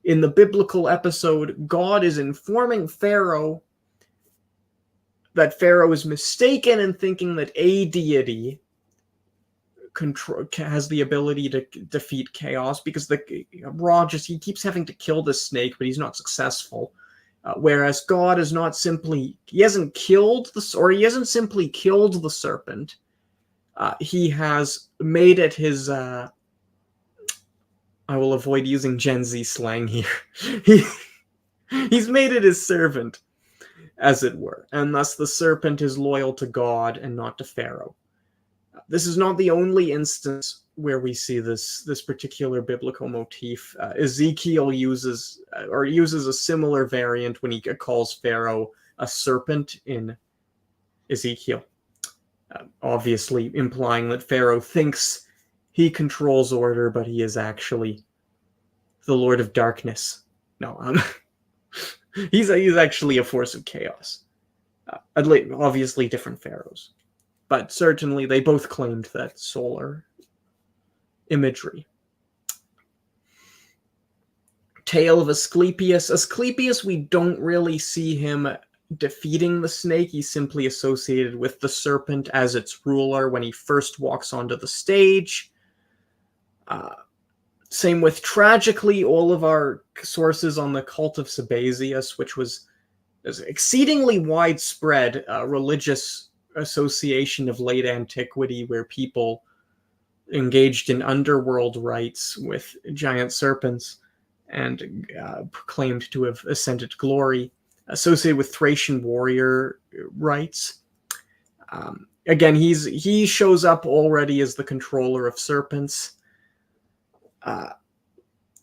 in the biblical episode, God is informing Pharaoh that Pharaoh is mistaken in thinking that a deity has the ability to defeat chaos, because Ra he keeps having to kill the snake, but he's not successful. Whereas God is not simply, he hasn't simply killed the serpent. He has made it his, I will avoid using Gen Z slang here. He's made it his servant, as it were, and thus the serpent is loyal to God and not to Pharaoh. This is not the only instance where we see this particular biblical motif. Ezekiel uses a similar variant when he calls Pharaoh a serpent in Ezekiel, obviously implying that Pharaoh thinks he controls order, but he is actually the Lord of Darkness. No, he's actually a force of chaos. Obviously different pharaohs, but certainly they both claimed that solar imagery. Tale of Asclepius. Asclepius, we don't really see him defeating the snake. He's simply associated with the serpent as its ruler when he first walks onto the stage. Same with, tragically, all of our sources on the cult of Sabazius, which was exceedingly widespread religious association of late antiquity, where people engaged in underworld rites with giant serpents and proclaimed to have ascended glory. associated with Thracian warrior rites. Again, he shows up already as the controller of serpents.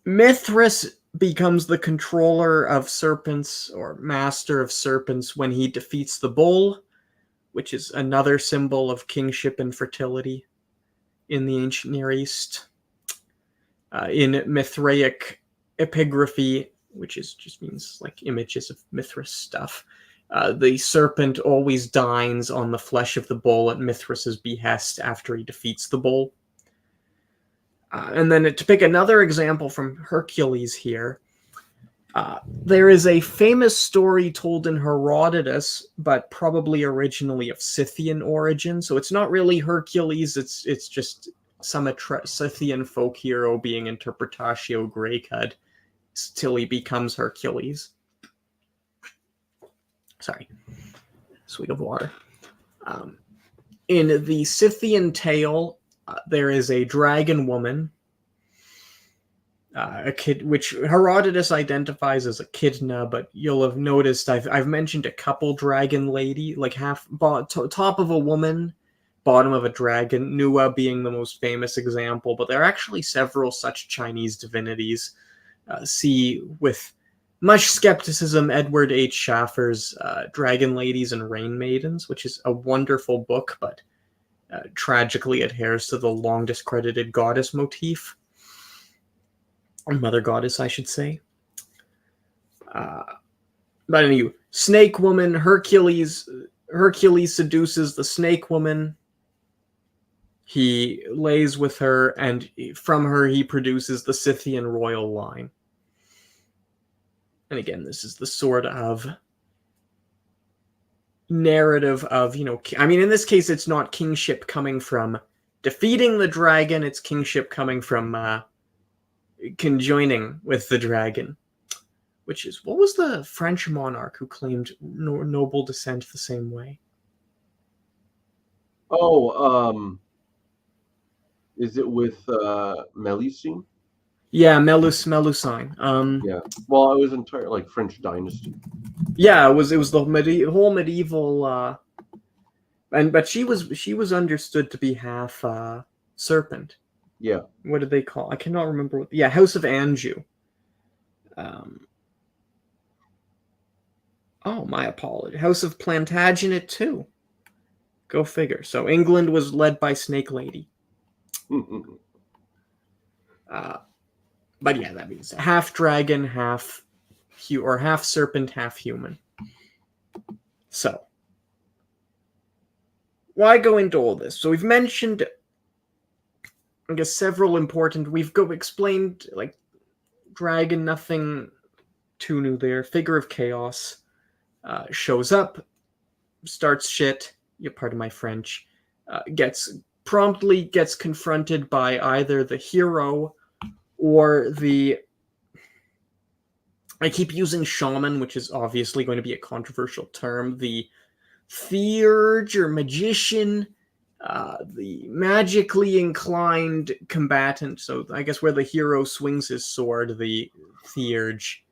Mithras becomes the controller of serpents or master of serpents when he defeats the bull, which is another symbol of kingship and fertility in the ancient Near East. In Mithraic epigraphy, which just means like images of Mithras stuff, the serpent always dines on the flesh of the bull at Mithras's behest after he defeats the bull. And then to pick another example from Hercules here, there is a famous story told in Herodotus, but probably originally of Scythian origin. So it's not really Hercules, it's just some Scythian folk hero being interpretatio Graecud till he becomes Hercules. Sorry, swig of water. In the Scythian tale, there is a dragon woman, a kid, which Herodotus identifies as Echidna, but you'll have noticed I've mentioned a couple dragon lady, like top of a woman, bottom of a dragon, Nua being the most famous example, but there are actually several such Chinese divinities. See, with much skepticism, Edward H. Schaffer's Dragon Ladies and Rain Maidens, which is a wonderful book, but tragically adheres to the long discredited goddess motif. Or mother goddess, I should say. But anyway, Snake Woman, Hercules seduces the Snake Woman. He lays with her, and from her he produces the Scythian royal line. And again, this is the sort of narrative of, I mean, in this case, it's not kingship coming from defeating the dragon, it's kingship coming from conjoining with the dragon. Which is, what was the French monarch who claimed noble descent the same way? Oh, is it with Melusine? Yeah, Melusine. Yeah. Well, it was entire like French dynasty. Yeah, it was the whole medieval, but she was understood to be half serpent. Yeah. What did they call? I cannot remember. Yeah, House of Anjou. Oh, my apology. House of Plantagenet too. Go figure. So England was led by Snake Lady. But yeah, that means half dragon, half serpent, half human. So, why go into all this? So we've mentioned, I guess, several important. We've explained like dragon, nothing too new there. Figure of chaos shows up, starts shit. You pardon my French. Promptly gets confronted by either the hero or I keep using shaman, which is obviously going to be a controversial term, the theurge or magician, the magically inclined combatant. So I guess where the hero swings his sword, the theurge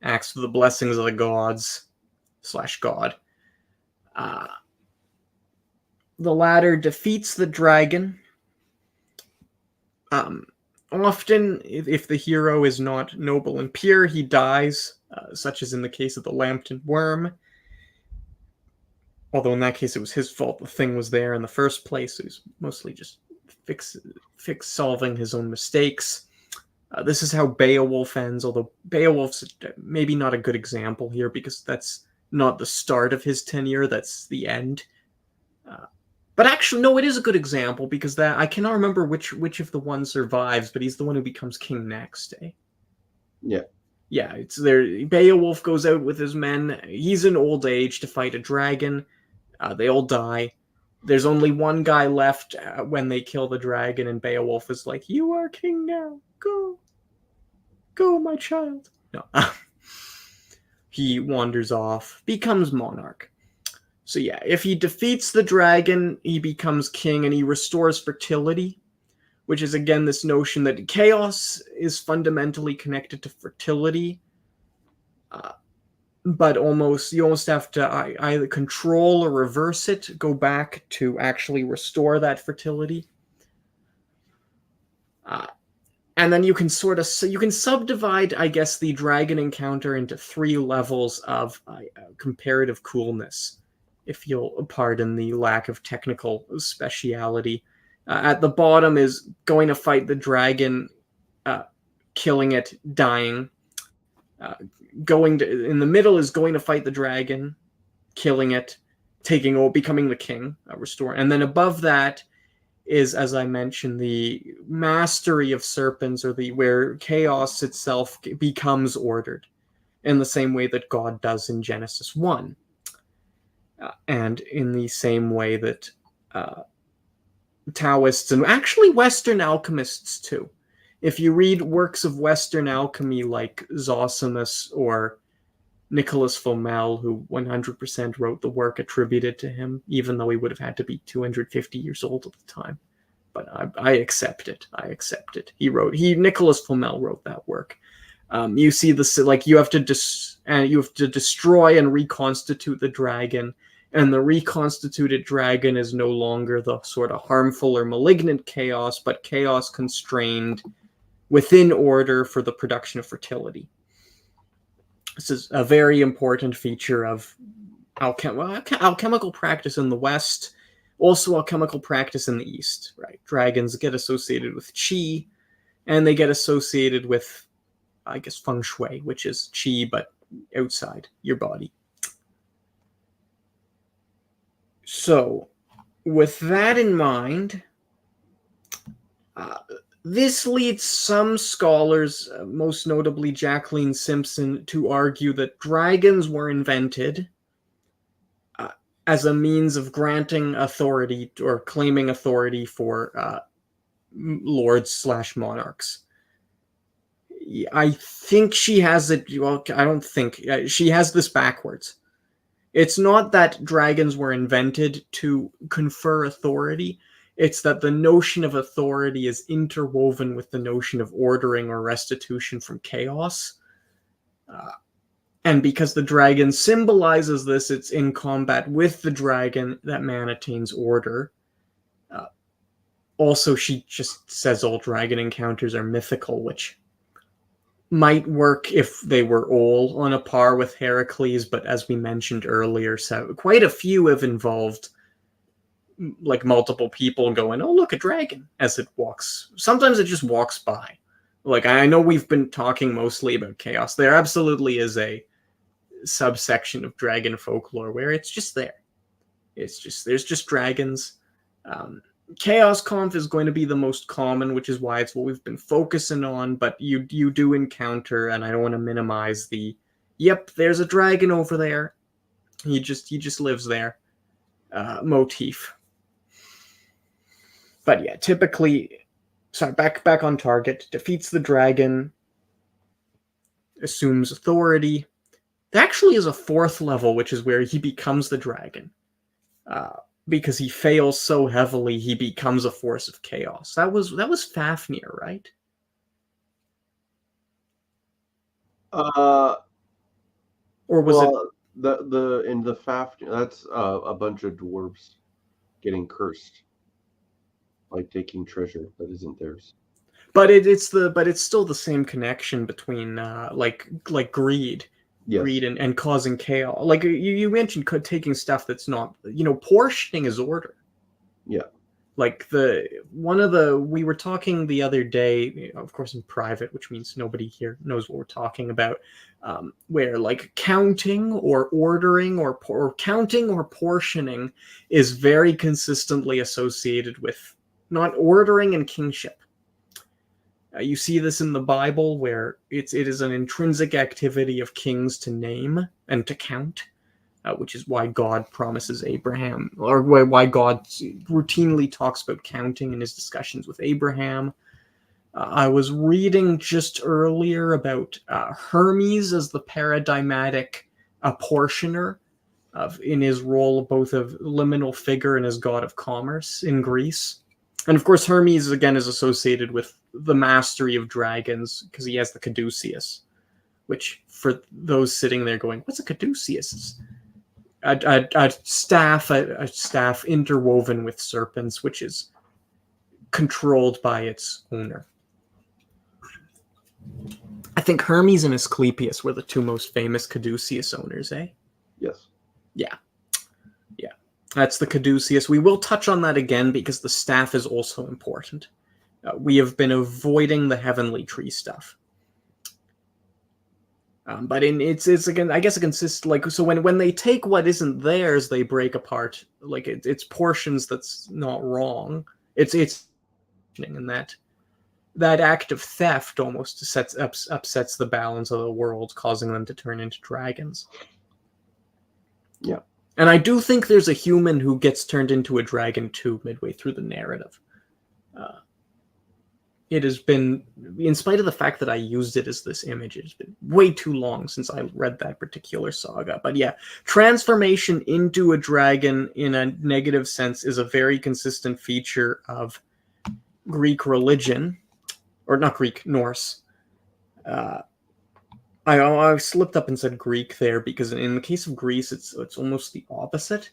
acts for the blessings of the gods / god. The latter defeats the dragon. Often, if the hero is not noble and pure, he dies, such as in the case of the Lambton Worm. Although in that case, it was his fault. The thing was there in the first place. He was mostly just solving his own mistakes. This is how Beowulf ends, although Beowulf's maybe not a good example here because that's not the start of his tenure, that's the end. But actually, no, it is a good example because that I cannot remember which of the one survives, but he's the one who becomes king next, eh? Yeah. Yeah, it's there. Beowulf goes out with his men. He's in old age to fight a dragon. They all die. There's only one guy left when they kill the dragon, and Beowulf is like, "You are king now. Go. Go, my child." No. He wanders off, becomes monarch. So yeah, if he defeats the dragon, he becomes king and he restores fertility, which is again this notion that chaos is fundamentally connected to fertility. but you almost have to either control or reverse it, go back to actually restore that fertility. Uh, and then you can subdivide, I guess, the dragon encounter into 3 levels of comparative coolness, if you'll pardon the lack of technical speciality. At the bottom is going to fight the dragon, killing it, dying. In the middle is going to fight the dragon, killing it, becoming the king, restore. And then above that is, as I mentioned, the mastery of serpents, or where chaos itself becomes ordered, in the same way that God does in Genesis 1, and in the same way that Taoists and actually Western alchemists too. If you read works of Western alchemy like Zosimus or Nicholas Flamel, who 100% wrote the work attributed to him, even though he would have had to be 250 years old at the time. But I accept it. Nicholas Flamel wrote that work. You see this, like, you have to destroy and reconstitute the dragon, and the reconstituted dragon is no longer the sort of harmful or malignant chaos, but chaos constrained within order for the production of fertility. This is a very important feature of alchemical practice in the West, also alchemical practice in the East, right? Dragons get associated with qi, and they get associated with, I guess, feng shui, which is qi, but outside your body. So, with that in mind, this leads some scholars, most notably Jacqueline Simpson, to argue that dragons were invented as a means of granting authority or claiming authority for lords/monarchs. I think she has it. Well, I don't think she has this backwards. It's not that dragons were invented to confer authority. It's that the notion of authority is interwoven with the notion of ordering or restitution from chaos. And because the dragon symbolizes this, it's in combat with the dragon that man attains order. Also, she just says all dragon encounters are mythical, which might work if they were all on a par with Heracles, but as we mentioned earlier, so quite a few have involved like multiple people going, oh, look, a dragon, as it walks. Sometimes it just walks by. Like, I know we've been talking mostly about chaos. There absolutely is a subsection of dragon folklore where it's just there. There's just dragons. Chaos Conf is going to be the most common, which is why it's what we've been focusing on, but you do encounter, and I don't want to minimize the, yep, there's a dragon over there. He just lives there motif. But yeah, typically, back on target, defeats the dragon, assumes authority. There actually is a 4th level, which is where he becomes the dragon. Because he fails so heavily, he becomes a force of chaos. That was Fafnir, right? Or was it the Fafnir? That's a bunch of dwarves getting cursed, like taking treasure that isn't theirs. But it's still the same connection between like greed. Yes. Greed and causing chaos. Like you mentioned, taking stuff that's not, portioning is order. Yeah. Like we were talking the other day, of course in private, which means nobody here knows what we're talking about, where like counting or ordering or counting or portioning is very consistently associated with not ordering and kingship. You see this in the Bible, where it is an intrinsic activity of kings to name and to count, which is why God promises Abraham, or why God routinely talks about counting in his discussions with Abraham. I was reading just earlier about Hermes as the paradigmatic apportioner in his role both of liminal figure and as god of commerce in Greece. And of course, Hermes, again, is associated with the mastery of dragons because he has the caduceus. which for those sitting there going, what's a caduceus? A staff interwoven with serpents, which is controlled by its owner. I think Hermes and Asclepius were the two most famous caduceus owners, eh? Yes. Yeah. That's the caduceus. We will touch on that again because the staff is also important. We have been avoiding the heavenly tree stuff. But it's again, I guess it consists like, so when they take what isn't theirs, they break apart like it's portions that's not wrong. It's in that act of theft almost upsets the balance of the world, causing them to turn into dragons. Yeah. And I do think there's a human who gets turned into a dragon too midway through the narrative. It has been, in spite of the fact that I used it as this image, it's been way too long since I read that particular saga. But yeah, transformation into a dragon in a negative sense is a very consistent feature of Greek religion, or not Greek, Norse. I slipped up and said Greek there because in the case of Greece, it's almost the opposite.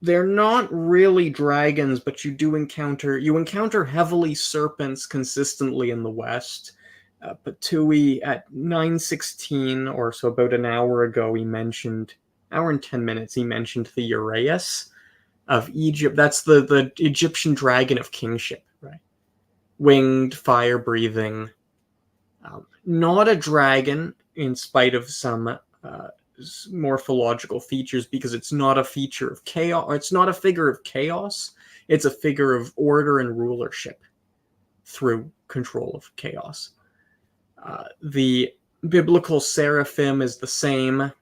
They're not really dragons, but you encounter heavily serpents consistently in the West. But Tui at 9:16 or so, about an hour ago, hour and 10 minutes, he mentioned the Uraeus of Egypt. That's the Egyptian dragon of kingship, right? Winged, fire-breathing. Not a dragon, in spite of some morphological features, because it's not a feature of chaos. It's not a figure of chaos. It's a figure of order and rulership through control of chaos. The biblical seraphim is the same.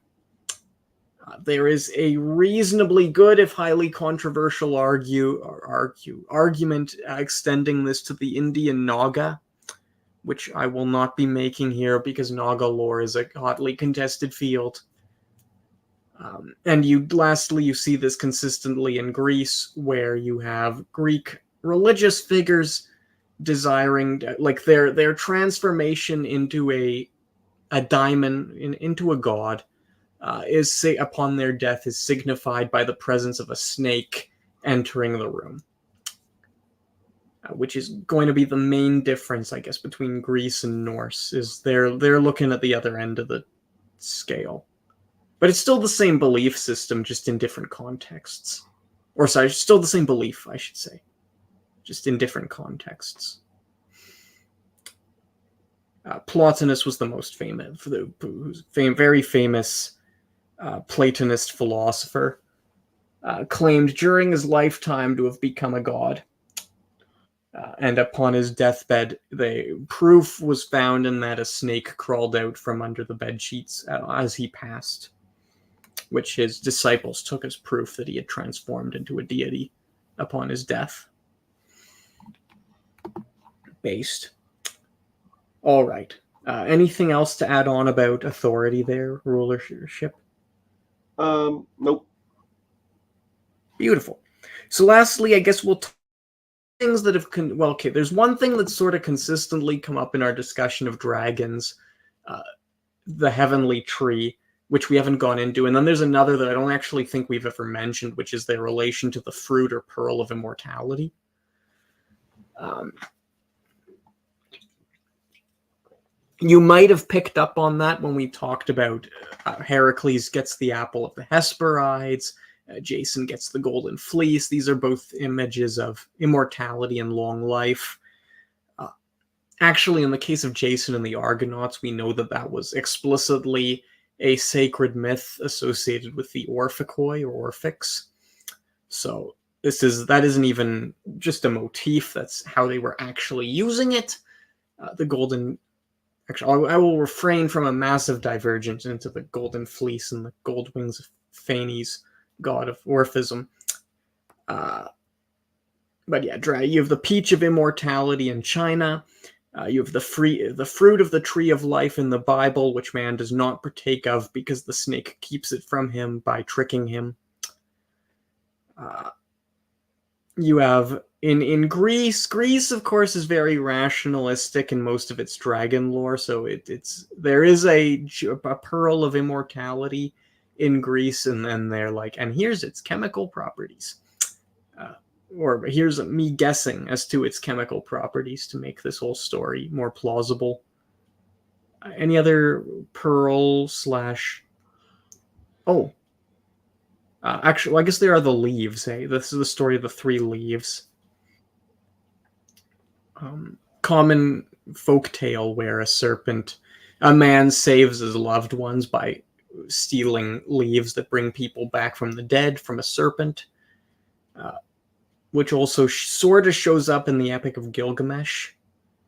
There is a reasonably good, if highly controversial, argument extending this to the Indian Naga, which I will not be making here because Naga lore is a hotly contested field. And lastly, you see this consistently in Greece, where you have Greek religious figures desiring, like their transformation into a daimon, into a god, is upon their death is signified by the presence of a snake entering the room, which is going to be the main difference, I guess, between Greece and Norse. Is they're looking at the other end of the scale, but it's still the same belief system, just in different contexts. Or sorry, still the same belief, I should say, just in different contexts. Plotinus was the most famous, very famous Platonist philosopher, claimed during his lifetime to have become a god. And upon his deathbed, the proof was found in that a snake crawled out from under the bed sheets as he passed, which his disciples took as proof that he had transformed into a deity upon his death. Based. All right. Anything else to add on about authority there, rulership? Nope. Beautiful. So lastly, I guess we'll talk things that have there's one thing that's sort of consistently come up in our discussion of dragons, the heavenly tree, which we haven't gone into, and then there's another that I don't actually think we've ever mentioned, which is their relation to the fruit or pearl of immortality. You might have picked up on that when we talked about Heracles gets the apple of the Hesperides, Jason gets the golden fleece. These are both images of immortality and long life. Actually, in the case of Jason and the Argonauts, we know that was explicitly a sacred myth associated with the Orphikoi or Orphics. So that isn't even just a motif. That's how they were actually using it. The golden... Actually, I will refrain from a massive divergence into the golden fleece and the gold wings of Phanes, god of Orphism. But yeah, you have the peach of immortality in China. You have the fruit of the tree of life in the Bible, which man does not partake of because the snake keeps it from him by tricking him. you have in Greece. Greece, of course, is very rationalistic in most of its dragon lore. So it's there is a pearl of immortality in Greece, and then they're like, and here's its chemical properties. Uh, or here's me guessing as to its chemical properties to make this whole story more plausible. Any other pearl slash? Oh, actually, well, I guess there are the leaves. Hey, this is the story of the three leaves. Common folk tale where a man saves his loved ones by stealing leaves that bring people back from the dead from a serpent, which also sort of shows up in the Epic of Gilgamesh.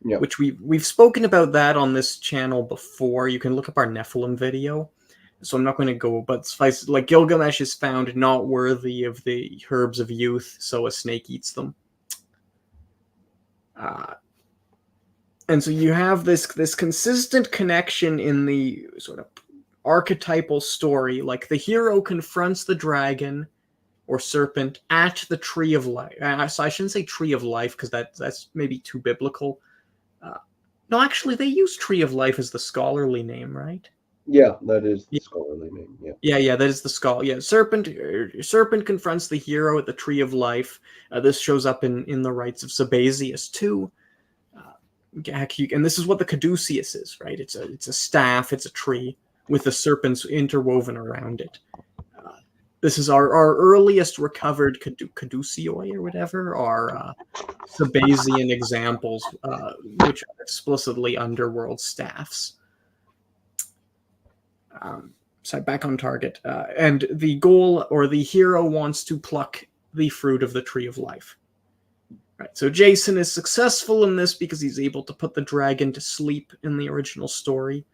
Yeah. Which we've spoken about that on this channel before. You can look up our Nephilim video. So I'm not going to go, but suffice like Gilgamesh is found not worthy of the herbs of youth, so a snake eats them. And so you have this consistent connection in the sort of archetypal story. Like the hero confronts the dragon or serpent at the tree of life. So I shouldn't say tree of life because that's maybe too biblical. No, actually, they use tree of life as the scholarly name, right? Yeah, that is the scholarly name. Yeah. Yeah, that is the skull. Yeah, serpent confronts the hero at the tree of life. This shows up in the rites of Sabazius too. And this is what the caduceus is, right? It's a staff, it's a tree with the serpents interwoven around it. This is our earliest recovered caduceoi or whatever, our Sabazian examples, which are explicitly underworld staffs. So back on target. And the goal, or the hero wants to pluck the fruit of the tree of life. Right. So Jason is successful in this because he's able to put the dragon to sleep in the original story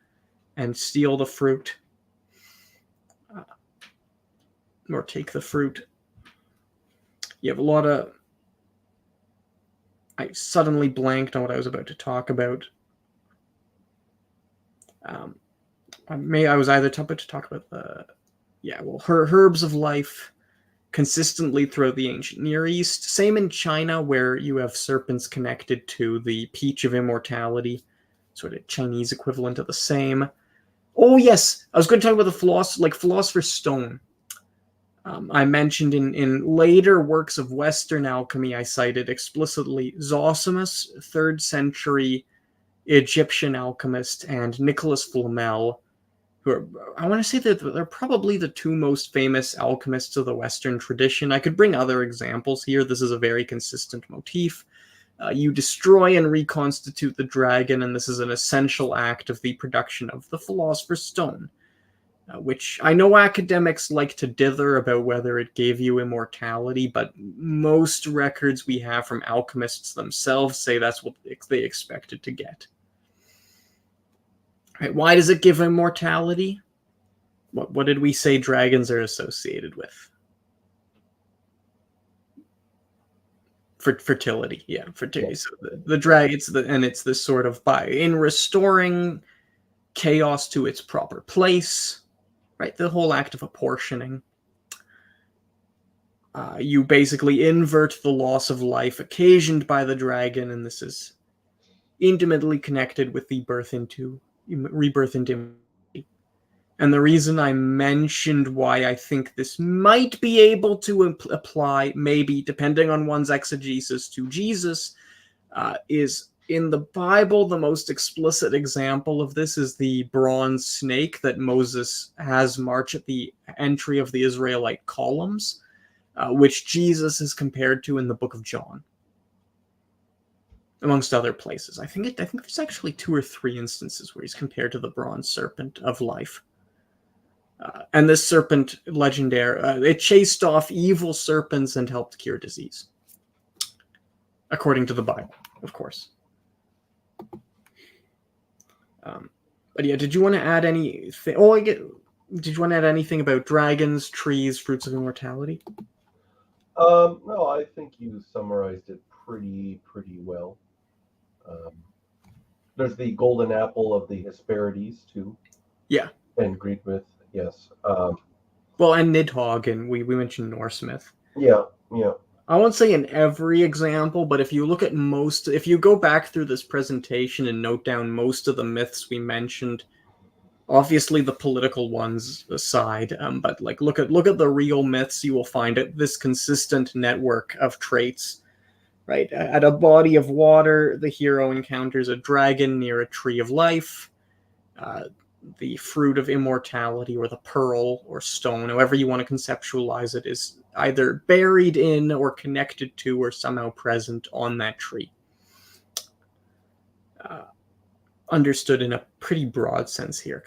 and steal the fruit. Or take the fruit. You have a lot of... I suddenly blanked on what I was about to talk about. I was either about to talk about the... Yeah, well, herbs of life consistently throughout the ancient Near East. Same in China, where you have serpents connected to the peach of immortality, sort of Chinese equivalent of the same. Oh yes, I was going to talk about the philosopher's stone. I mentioned in later works of Western alchemy, I cited explicitly Zosimus, 3rd century Egyptian alchemist, and Nicholas Flamel, who are, I want to say that they're probably the two most famous alchemists of the Western tradition. I could bring other examples here. This is a very consistent motif. You destroy and reconstitute the dragon, and this is an essential act of the production of the philosopher's stone, which I know academics like to dither about whether it gave you immortality, but most records we have from alchemists themselves say that's what they expected to get. Right, why does it give immortality? What did we say dragons are associated with? Fertility, yeah, fertility. So the dragon, it's this sort of in restoring chaos to its proper place, right? The whole act of apportioning. You basically invert the loss of life occasioned by the dragon, and this is intimately connected with the rebirth into immortality. And the reason I mentioned why I think this might be able to apply, maybe depending on one's exegesis, to Jesus, is in the Bible, the most explicit example of this is the bronze snake that Moses has march at the entry of the Israelite columns, which Jesus is compared to in the book of John, amongst other places. I think there's actually 2 or 3 instances where he's compared to the bronze serpent of life. And this serpent legendary, it chased off evil serpents and helped cure disease, according to the Bible, of course. But yeah, did you want to add anything? Did you want to add anything about dragons, trees, fruits of immortality? No, I think you summarized it pretty well. There's the golden apple of the Hesperides too. Yeah. And Greek myth, yes. Well, and Nidhogg, and we mentioned Norse myth. Yeah. I won't say in every example, but if you look at most, if you go back through this presentation and note down most of the myths we mentioned, obviously the political ones aside, but like look at the real myths, you will find this consistent network of traits. Right at a body of water, the hero encounters a dragon near a tree of life. Uh, the fruit of immortality, or the pearl or stone, however you want to conceptualize it, is either buried in or connected to or somehow present on that tree. Understood in a pretty broad sense here.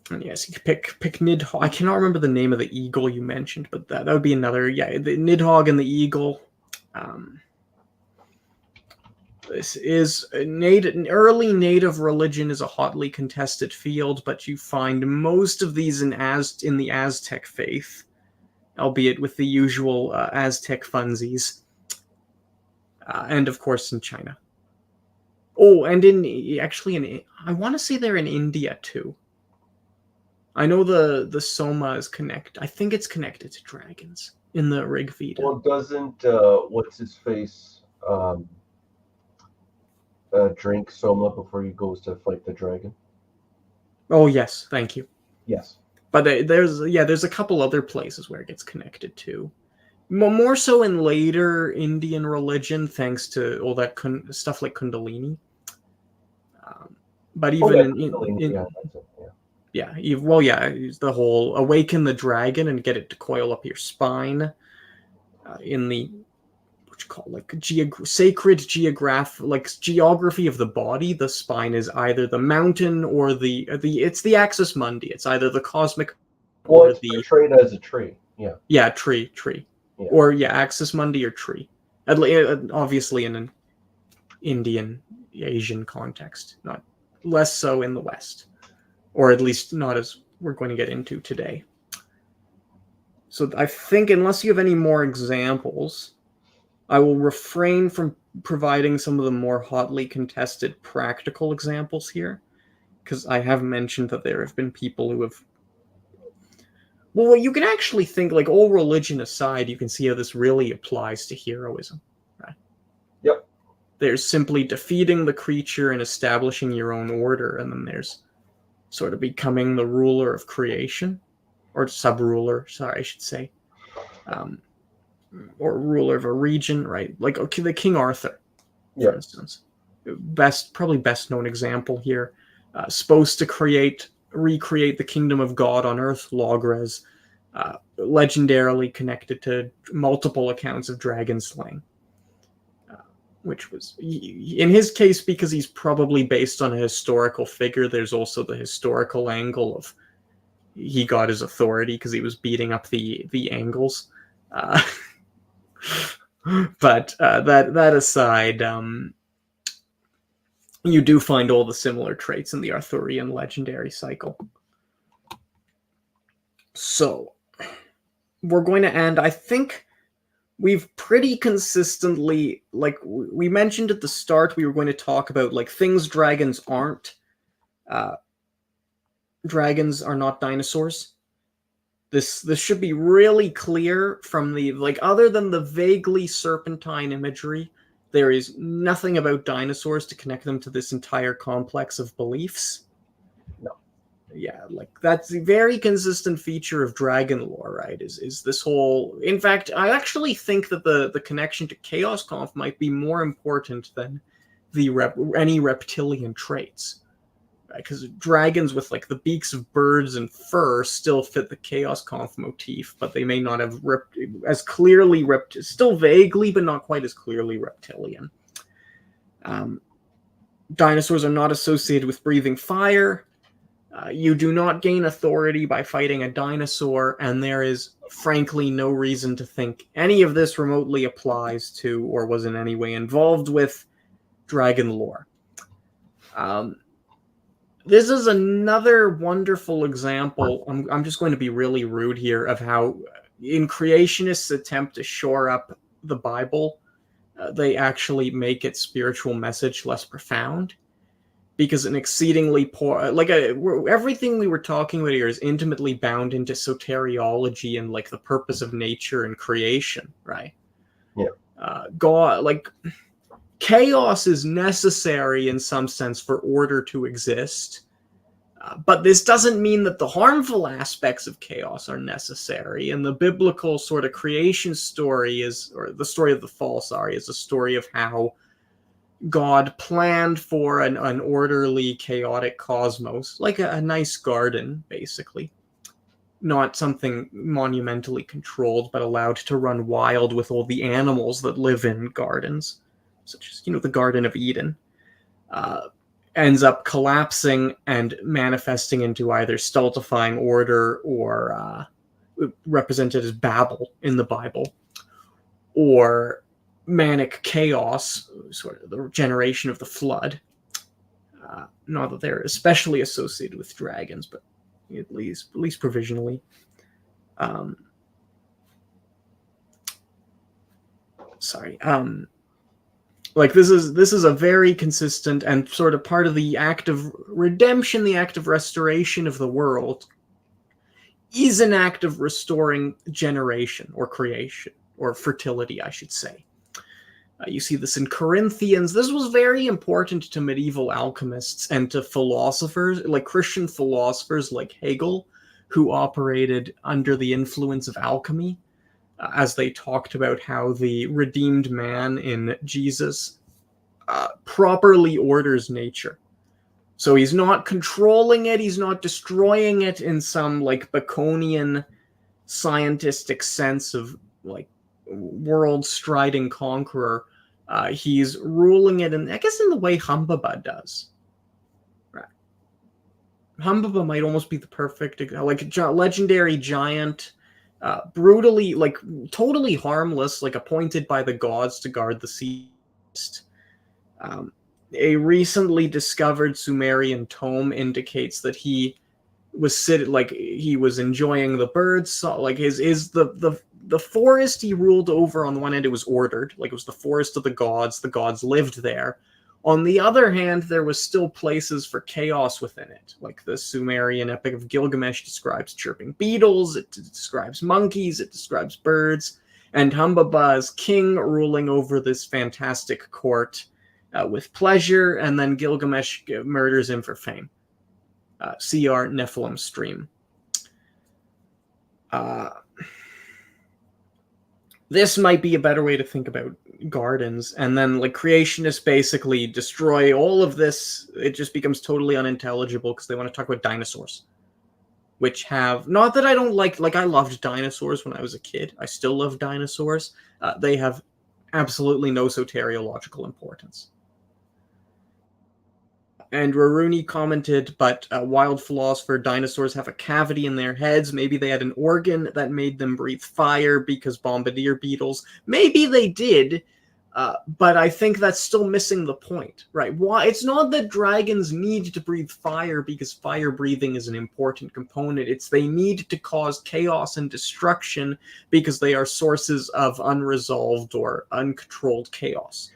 And yes, you could pick Nidhogg. I cannot remember the name of the eagle you mentioned, but that would be another. Yeah, the Nidhogg and the eagle. This is an early native religion is a hotly contested field, but you find most of these in the Aztec faith, albeit with the usual Aztec funsies, and of course in China. Oh, and I want to say they're in India too. I know the Soma is connected. I think it's connected to dragons in the Rig Veda. Well, doesn't what's his face drink Soma before he goes to fight the dragon? Oh yes, thank you. Yes. But there's a couple other places where it gets connected to. More so in later Indian religion, thanks to all that stuff like Kundalini. But even the whole awaken the dragon and get it to coil up your spine. In the what you call sacred geography of the body, the spine is either the mountain or it's the axis mundi. It's either the cosmic or it's portrayed as a tree. Yeah, tree. Yeah. Or axis mundi or tree. Obviously in an Indian Asian context, not less so in the West, or at least not as we're going to get into today. So I think unless you have any more examples, I will refrain from providing some of the more hotly contested practical examples here, because I have mentioned that there have been people who have... Well, you can actually think, like, all religion aside, you can see how this really applies to heroism. Right? Yep. There's simply defeating the creature and establishing your own order, and then there's sort of becoming the ruler of creation, or sub-ruler, sorry, I should say. Or ruler of a region, right? Like the King Arthur, for instance. Probably best known example here. Supposed to recreate the kingdom of God on Earth, Logres, legendarily connected to multiple accounts of dragon slaying. Which was, in his case, because he's probably based on a historical figure, there's also the historical angle of he got his authority because he was beating up the Angles. But that aside, you do find all the similar traits in the Arthurian legendary cycle. So we're going to end. I think we've pretty consistently, like we mentioned at the start, we were going to talk about like things dragons aren't. Dragons are not dinosaurs. This should be really clear from the, like, other than the vaguely serpentine imagery, there is nothing about dinosaurs to connect them to this entire complex of beliefs. No. Yeah, like, that's a very consistent feature of dragon lore, right? Is this whole... In fact, I actually think that the connection to Chaos Conf might be more important than any reptilian traits. Because dragons with like the beaks of birds and fur still fit the Chaos Conf motif, but they may not have as clearly still vaguely, but not quite as clearly reptilian. Dinosaurs are not associated with breathing fire. You do not gain authority by fighting a dinosaur, and there is frankly no reason to think any of this remotely applies to or was in any way involved with dragon lore. This is another wonderful example. I'm just going to be really rude here of how, in creationists' attempt to shore up the Bible, they actually make its spiritual message less profound. because an exceedingly poor, everything we were talking about here is intimately bound into soteriology and like the purpose of nature and creation, right? Yeah. God, like chaos is necessary in some sense for order to exist. But this doesn't mean that the harmful aspects of chaos are necessary. And the biblical sort of creation story is, or the story of the fall, sorry, is a story of how God planned for an orderly, chaotic cosmos, like a nice garden, basically. Not something monumentally controlled, but allowed to run wild with all the animals that live in gardens, such as, the Garden of Eden. Ends up collapsing and manifesting into either stultifying order or represented as Babel in the Bible, or manic chaos, sort of the generation of the flood. Not that they're especially associated with dragons, but at least provisionally. Sorry. Like this is a very consistent and sort of part of the act of redemption, the act of restoration of the world, is an act of restoring generation or creation or fertility, I should say. You see this in Corinthians. This was very important to medieval alchemists and to philosophers, like Christian philosophers like Hegel, who operated under the influence of alchemy, as they talked about how the redeemed man in Jesus properly orders nature. So he's not controlling it, he's not destroying it in some like Baconian scientistic sense of like world striding conqueror. He's ruling it, in I guess in the way Humbaba does. Right. Humbaba might almost be the perfect, like legendary giant, brutally, like totally harmless, like appointed by the gods to guard the sea. A recently discovered Sumerian tome indicates that he was he was enjoying the birds. So, like the forest he ruled over, on the one hand, it was ordered, like it was the forest of the gods lived there. On the other hand, there was still places for chaos within it, like the Sumerian Epic of Gilgamesh describes chirping beetles, it describes monkeys, it describes birds, and Humbaba is king ruling over this fantastic court with pleasure, and then Gilgamesh murders him for fame. See our Nephilim stream. This might be a better way to think about gardens. And then, like, creationists basically destroy all of this. It just becomes totally unintelligible because they want to talk about dinosaurs, which have, not that I don't like I loved dinosaurs when I was a kid. I still love dinosaurs. They have absolutely no soteriological importance. And Raruni commented, but wild philosopher, dinosaurs have a cavity in their heads. Maybe they had an organ that made them breathe fire because bombardier beetles. Maybe they did, but I think that's still missing the point, right? Why? It's not that dragons need to breathe fire because fire breathing is an important component. It's they need to cause chaos and destruction because they are sources of unresolved or uncontrolled chaos.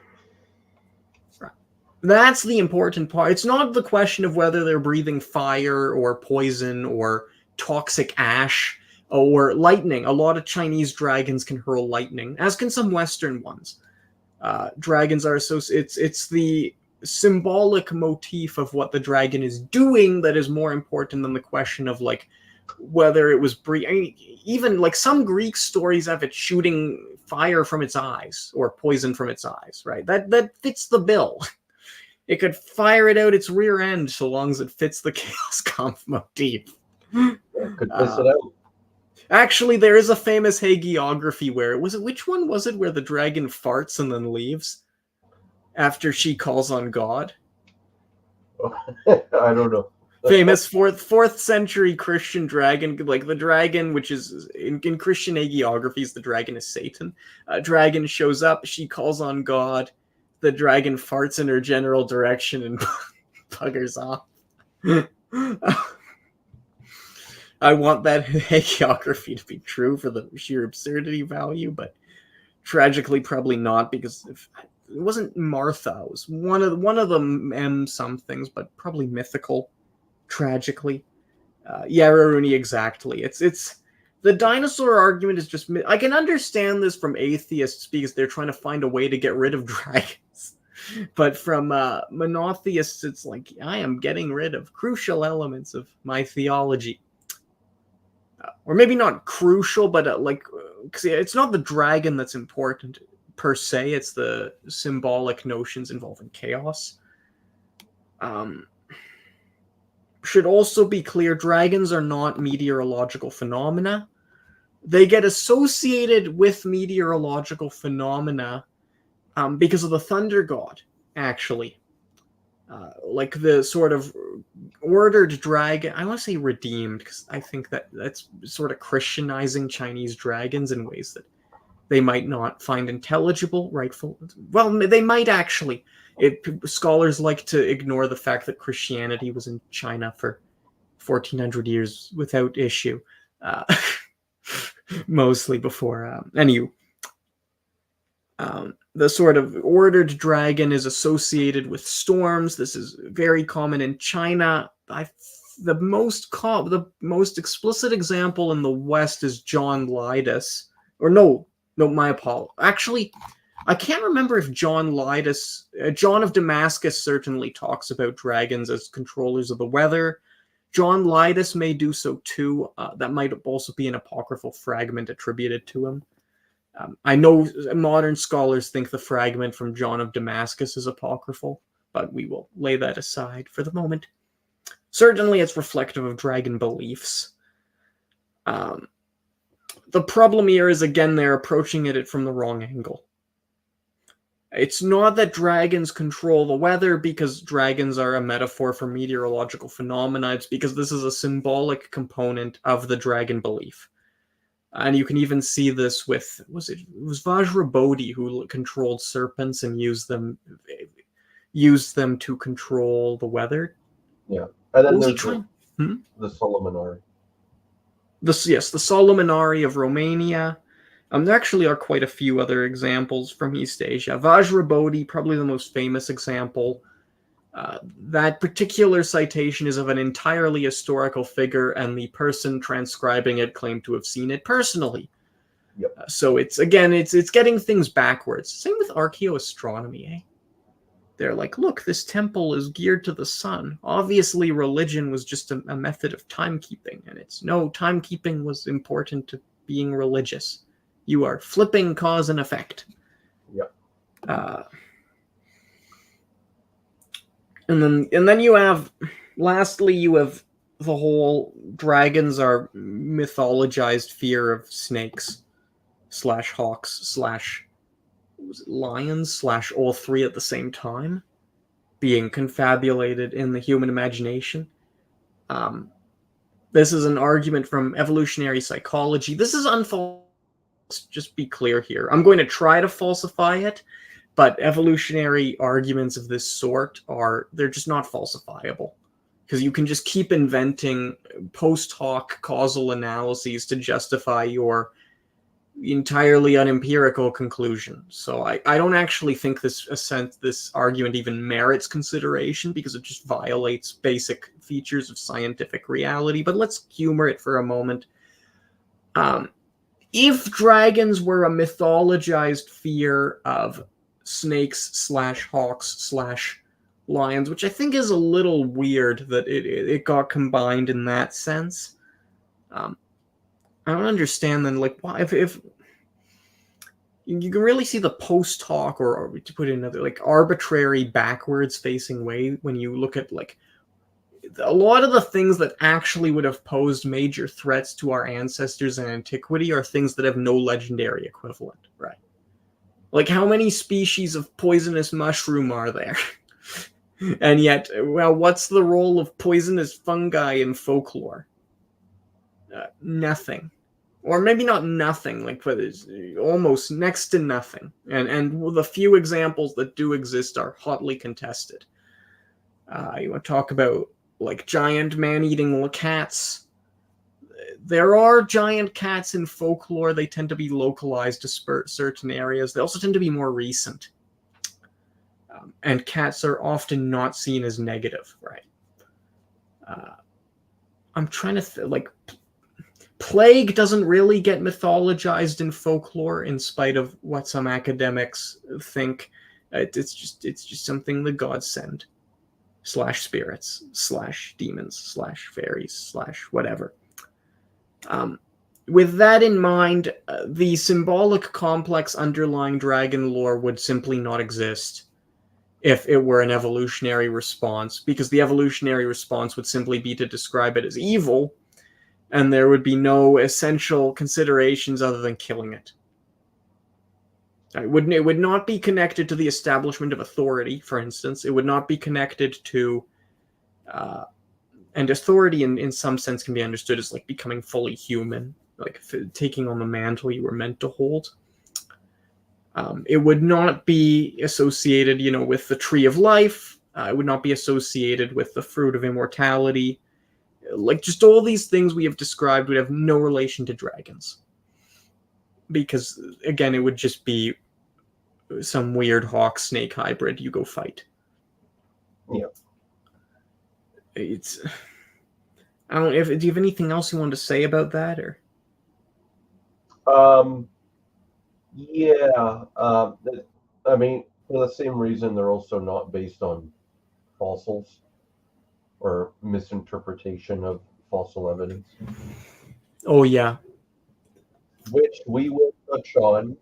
That's the important part. It's not the question of whether they're breathing fire or poison or toxic ash or lightning. A lot of Chinese dragons can hurl lightning, as can some Western ones. Dragons are it's the symbolic motif of what the dragon is doing that is more important than the question of like whether it was breathing. I mean, even like some Greek stories have it shooting fire from its eyes or poison from its eyes, right? That fits the bill. It could fire it out its rear end so long as it fits the Chaos Conf motif. Could piss it out. Actually, there is a famous hagiography where which one was it where the dragon farts and then leaves after she calls on God? I don't know. Famous fourth century Christian dragon, like the dragon, which is in Christian hagiographies, the dragon is Satan. Dragon shows up, she calls on God. The dragon farts in her general direction and buggers off. I want that hagiography to be true for the sheer absurdity value, but tragically probably not, because it wasn't Martha. It was one of the M somethings, but probably mythical. Tragically, Yararuni exactly. It's the dinosaur argument is just. I can understand this from atheists because they're trying to find a way to get rid of dragons. But from monotheists, it's like I am getting rid of crucial elements of my theology. Or maybe not crucial, but cause it's not the dragon that's important per se. It's the symbolic notions involving chaos. Should also be clear: dragons are not meteorological phenomena. They get associated with meteorological phenomena because of the thunder god, actually. Like the sort of ordered dragon. I want to say redeemed because I think that's sort of Christianizing Chinese dragons in ways that they might not find intelligible, rightful. Well, they might actually. Scholars like to ignore the fact that Christianity was in China for 1400 years without issue, mostly before. Anywho, the sort of ordered dragon is associated with storms. This is very common in China. The most explicit example in the West is John Lidus, or no, my apologies. Actually, I can't remember if John Lidus, John of Damascus certainly talks about dragons as controllers of the weather. John Lidus may do so too. That might also be an apocryphal fragment attributed to him. I know modern scholars think the fragment from John of Damascus is apocryphal, but we will lay that aside for the moment. Certainly, it's reflective of dragon beliefs. The problem here is, again, they're approaching it from the wrong angle. It's not that dragons control the weather because dragons are a metaphor for meteorological phenomena. It's because this is a symbolic component of the dragon belief. And you can even see this with, it was Vajrabodhi who controlled serpents and used them to control the weather. Yeah. And then there's the Solomonari. The Solomonari of Romania. There actually are quite a few other examples from East Asia. Vajrabodhi, probably the most famous example. That particular citation is of an entirely historical figure, and the person transcribing it claimed to have seen it personally. Yep. So it's getting things backwards. Same with archaeoastronomy, eh? They're like, look, this temple is geared to the sun. Obviously, religion was just a method of timekeeping, and timekeeping was important to being religious. You are flipping cause and effect. Yep. And then you have the whole dragons are mythologized fear of snakes / hawks / lions / all three at the same time being confabulated in the human imagination. This is an argument from evolutionary psychology. This is unfalsifiable. Let's just be clear here. I'm going to try to falsify it, but evolutionary arguments of this sort they're just not falsifiable. Because you can just keep inventing post hoc causal analyses to justify your entirely unempirical conclusion. So I don't actually think this argument even merits consideration because it just violates basic features of scientific reality. But let's humor it for a moment. If dragons were a mythologized fear of snakes / hawks / lions, which I think is a little weird that it got combined in that sense. I don't understand then, like, why if you can really see the post hoc or to put it another, like, arbitrary backwards facing way when you look at, like, a lot of the things that actually would have posed major threats to our ancestors in antiquity are things that have no legendary equivalent, right? Like, how many species of poisonous mushroom are there? And yet, well, what's the role of poisonous fungi in folklore? Nothing. Or maybe not nothing, like, but it's almost next to nothing. And the few examples that do exist are hotly contested. You want to talk about, like, giant man-eating cats. There are giant cats in folklore. They tend to be localized to certain areas. They also tend to be more recent. And cats are often not seen as negative, right? I'm trying to like plague doesn't really get mythologized in folklore, in spite of what some academics think. It's just something the gods send, slash spirits, slash demons, slash fairies, slash whatever. With that in mind, the symbolic complex underlying dragon lore would simply not exist if it were an evolutionary response, because the evolutionary response would simply be to describe it as evil, and there would be no essential considerations other than killing it. It would not be connected to the establishment of authority, for instance. It would not be connected to, and authority in some sense can be understood as like becoming fully human, like taking on the mantle you were meant to hold. It would not be associated, with the tree of life. It would not be associated with the fruit of immortality. Like, just all these things we have described would have no relation to dragons. Because, again, it would just be some weird hawk-snake hybrid you go fight. Yeah. It's... I don't know, do you have anything else you want to say about that, or? Yeah. I mean, for the same reason, they're also not based on fossils or misinterpretation of fossil evidence, Oh, yeah. which we will touch on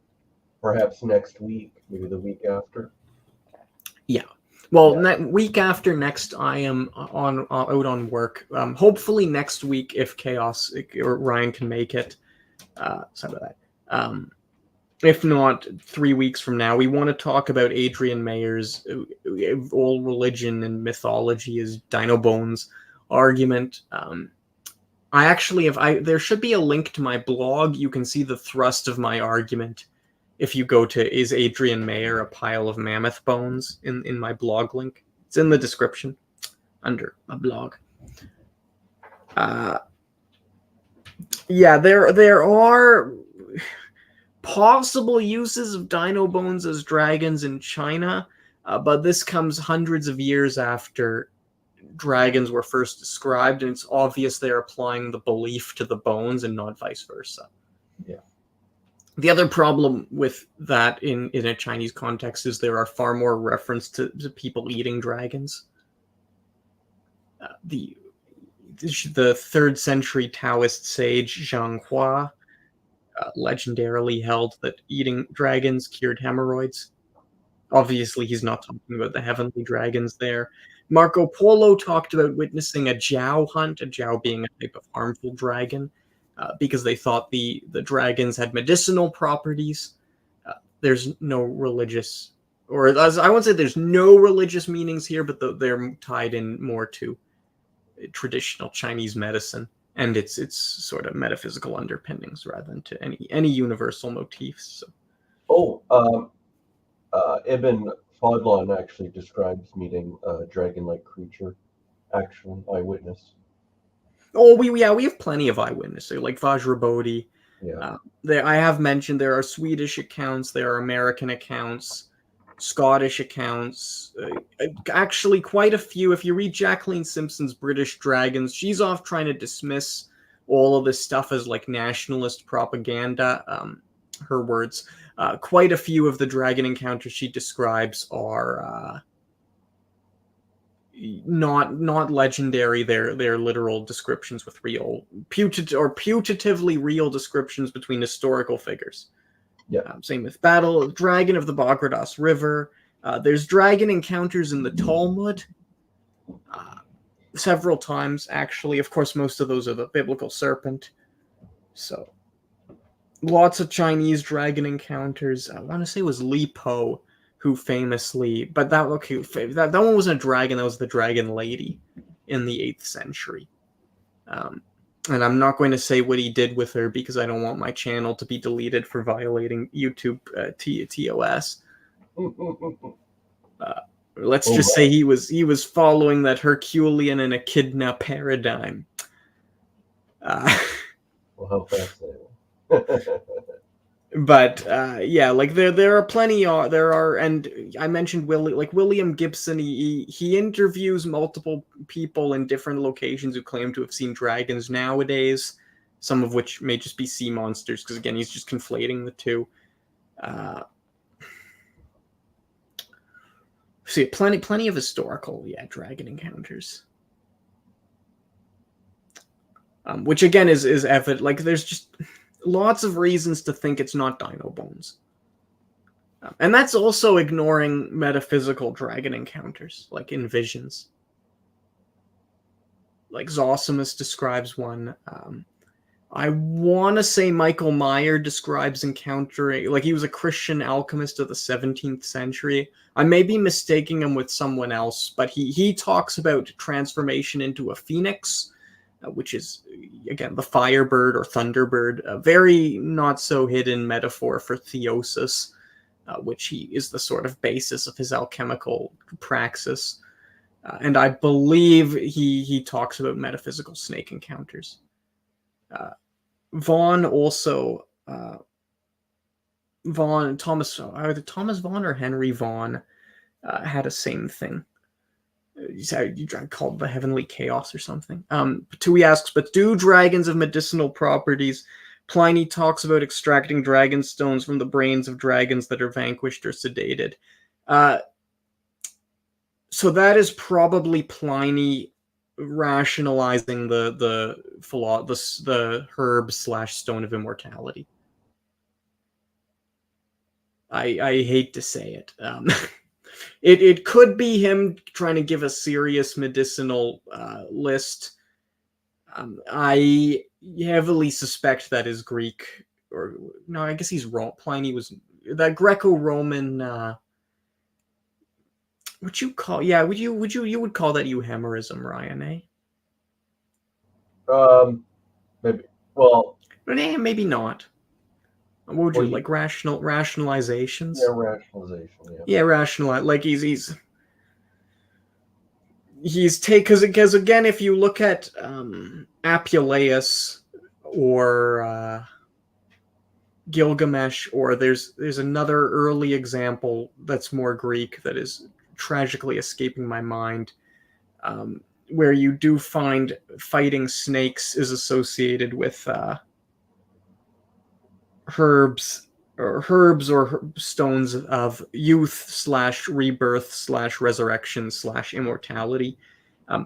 perhaps next week, maybe the week after. Yeah. Well, week after next, I am out on work. Hopefully next week, if Chaos or Ryan can make it. Sorry about that. If not, 3 weeks from now, we want to talk about Adrian Mayer's all religion and mythology is dino bones argument. I actually there should be a link to my blog. You can see the thrust of my argument if you go to Is Adrian Mayer a Pile of Mammoth Bones in my blog link. It's in the description under a blog. Yeah, there are possible uses of dino bones as dragons in China, but this comes hundreds of years after dragons were first described, and it's obvious they're applying the belief to the bones and not vice versa. Yeah. The other problem with that in a Chinese context is there are far more references to people eating dragons. The 3rd century Taoist sage Zhang Hua legendarily held that eating dragons cured hemorrhoids. Obviously, he's not talking about the heavenly dragons there. Marco Polo talked about witnessing a Jiao hunt, a Jiao being a type of harmful dragon, because they thought the dragons had medicinal properties. There's no religious, or as I won't say there's no religious meanings here, but they're tied in more to traditional Chinese medicine and its sort of metaphysical underpinnings rather than to any universal motifs. So. Ibn Fadlan actually describes meeting a dragon-like creature. Actual eyewitness. Oh, we have plenty of eyewitnesses, like Vajrabodhi. Yeah. I have mentioned there are Swedish accounts, there are American accounts, Scottish accounts. Actually, quite a few. If you read Jacqueline Simpson's British Dragons, she's off trying to dismiss all of this stuff as like nationalist propaganda. Her words. Quite a few of the dragon encounters she describes are not legendary. They're literal descriptions with real putatively real descriptions between historical figures. Yeah. Same with Battle Dragon of the Bagradas River. There's dragon encounters in the Talmud several times, actually. Of course, most of those are the biblical serpent. So, lots of Chinese dragon encounters. I want to say it was Li Po who famously, but that one wasn't a dragon. That was the Dragon Lady in the 8th century. And I'm not going to say what he did with her because I don't want my channel to be deleted for violating YouTube TOS. Let's just say he was following that Herculean and Echidna paradigm. Well, how fascinating. But yeah, like there are plenty. There are, and I mentioned William Gibson. He interviews multiple people in different locations who claim to have seen dragons nowadays. Some of which may just be sea monsters, because again, he's just conflating the two. Uh, See, plenty of historical, dragon encounters. Which again is evident. Like, there's just lots of reasons to think it's not dino bones. And that's also ignoring metaphysical dragon encounters, like in visions. Like Zosimus describes one. I want to say Michael Meyer describes encountering, like, he was a Christian alchemist of the 17th century. I may be mistaking him with someone else, but he talks about transformation into a phoenix, which is, again, the firebird or thunderbird, a very not so hidden metaphor for theosis, which is the sort of basis of his alchemical praxis. And I believe he talks about metaphysical snake encounters. Vaughan also, either Thomas Vaughan or Henry Vaughan had a same thing. You called the heavenly chaos or something. Tui asks, but do dragons have medicinal properties? Pliny talks about extracting dragon stones from the brains of dragons that are vanquished or sedated. So that is probably Pliny rationalizing the herb / stone of immortality. I hate to say it. It could be him trying to give a serious medicinal list. I heavily suspect that is Greek, or no, I guess he's wrong. Pliny was that Greco-Roman. Would you call? Yeah, you would call that euhemerism, Ryan? Eh? Maybe. Well, But maybe not. What would well, you like? Rationalizations? yeah, rationalization. Yeah. Yeah, rationalize. Like he's because again, if you look at Apuleius or Gilgamesh, or there's another early example that's more Greek that is tragically escaping my mind, where you do find fighting snakes is associated with herbs or stones of youth / rebirth / resurrection / immortality.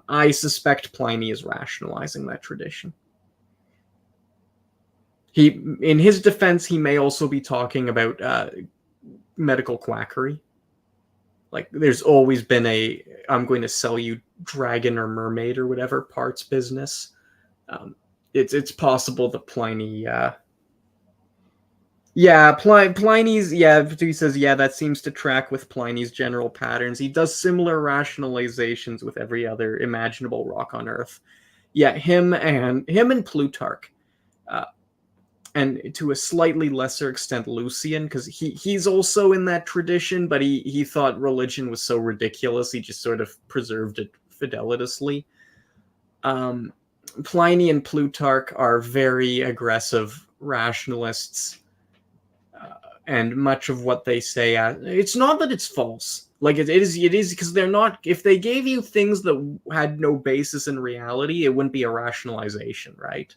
I suspect Pliny is rationalizing that tradition. In his defense, he may also be talking about medical quackery. Like, there's always been I'm going to sell you dragon or mermaid or whatever parts business. It's possible that Pliny Pliny's, he says, that seems to track with Pliny's general patterns. He does similar rationalizations with every other imaginable rock on Earth. Yeah, him and Plutarch, and to a slightly lesser extent Lucian, because he's also in that tradition, but he thought religion was so ridiculous he just sort of preserved it fidelitously. Pliny and Plutarch are very aggressive rationalists. And much of what they say, it's not that it's false. Like, it is because they're not. If they gave you things that had no basis in reality, it wouldn't be a rationalization, right?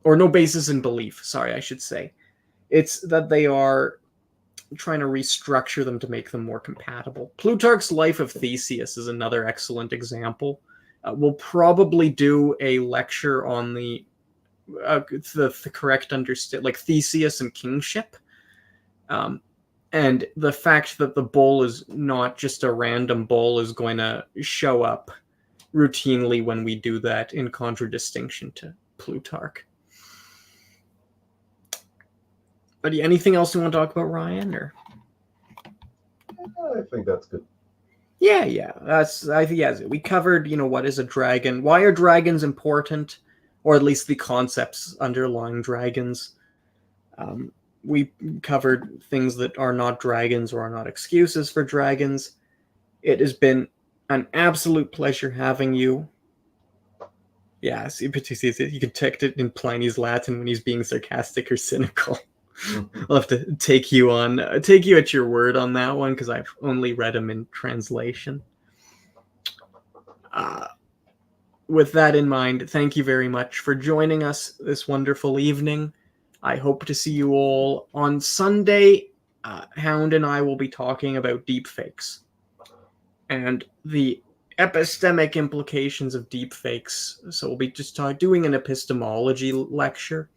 Or no basis in belief. Sorry, I should say. It's that they are trying to restructure them to make them more compatible. Plutarch's Life of Theseus is another excellent example. We'll probably do a lecture on the correct understand, like Theseus and kingship, and the fact that the bull is not just a random bull is going to show up routinely when we do that, in contradistinction to Plutarch. But anything else you want to talk about, Ryan? Or I think that's good. Yeah, I think we covered, what is a dragon, why are dragons important, or at least the concepts underlying dragons. We covered things that are not dragons or are not excuses for dragons. It has been an absolute pleasure having you. Yeah, you can detect it in Pliny's Latin when he's being sarcastic or cynical. I'll have to take you at your word on that one because I've only read them in translation. With that in mind, thank you very much for joining us this wonderful evening. I hope to see you all on Sunday. Hound and I will be talking about deepfakes and the epistemic implications of deepfakes. So we'll be just doing an epistemology lecture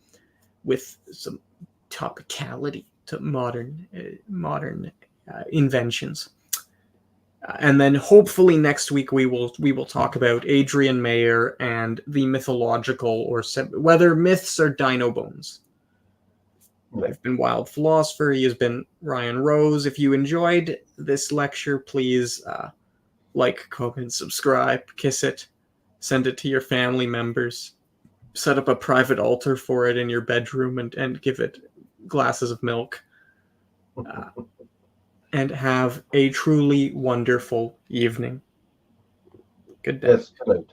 with some topicality to modern inventions. And then hopefully next week we will talk about Adrian Mayer and the mythological or whether myths are dino bones. I've been Wild Philosopher. He has been Ryan Rose. If you enjoyed this lecture, please like, comment, subscribe, kiss it, send it to your family members, set up a private altar for it in your bedroom and give it glasses of milk. And have a truly wonderful evening. Good day. Yes, good night.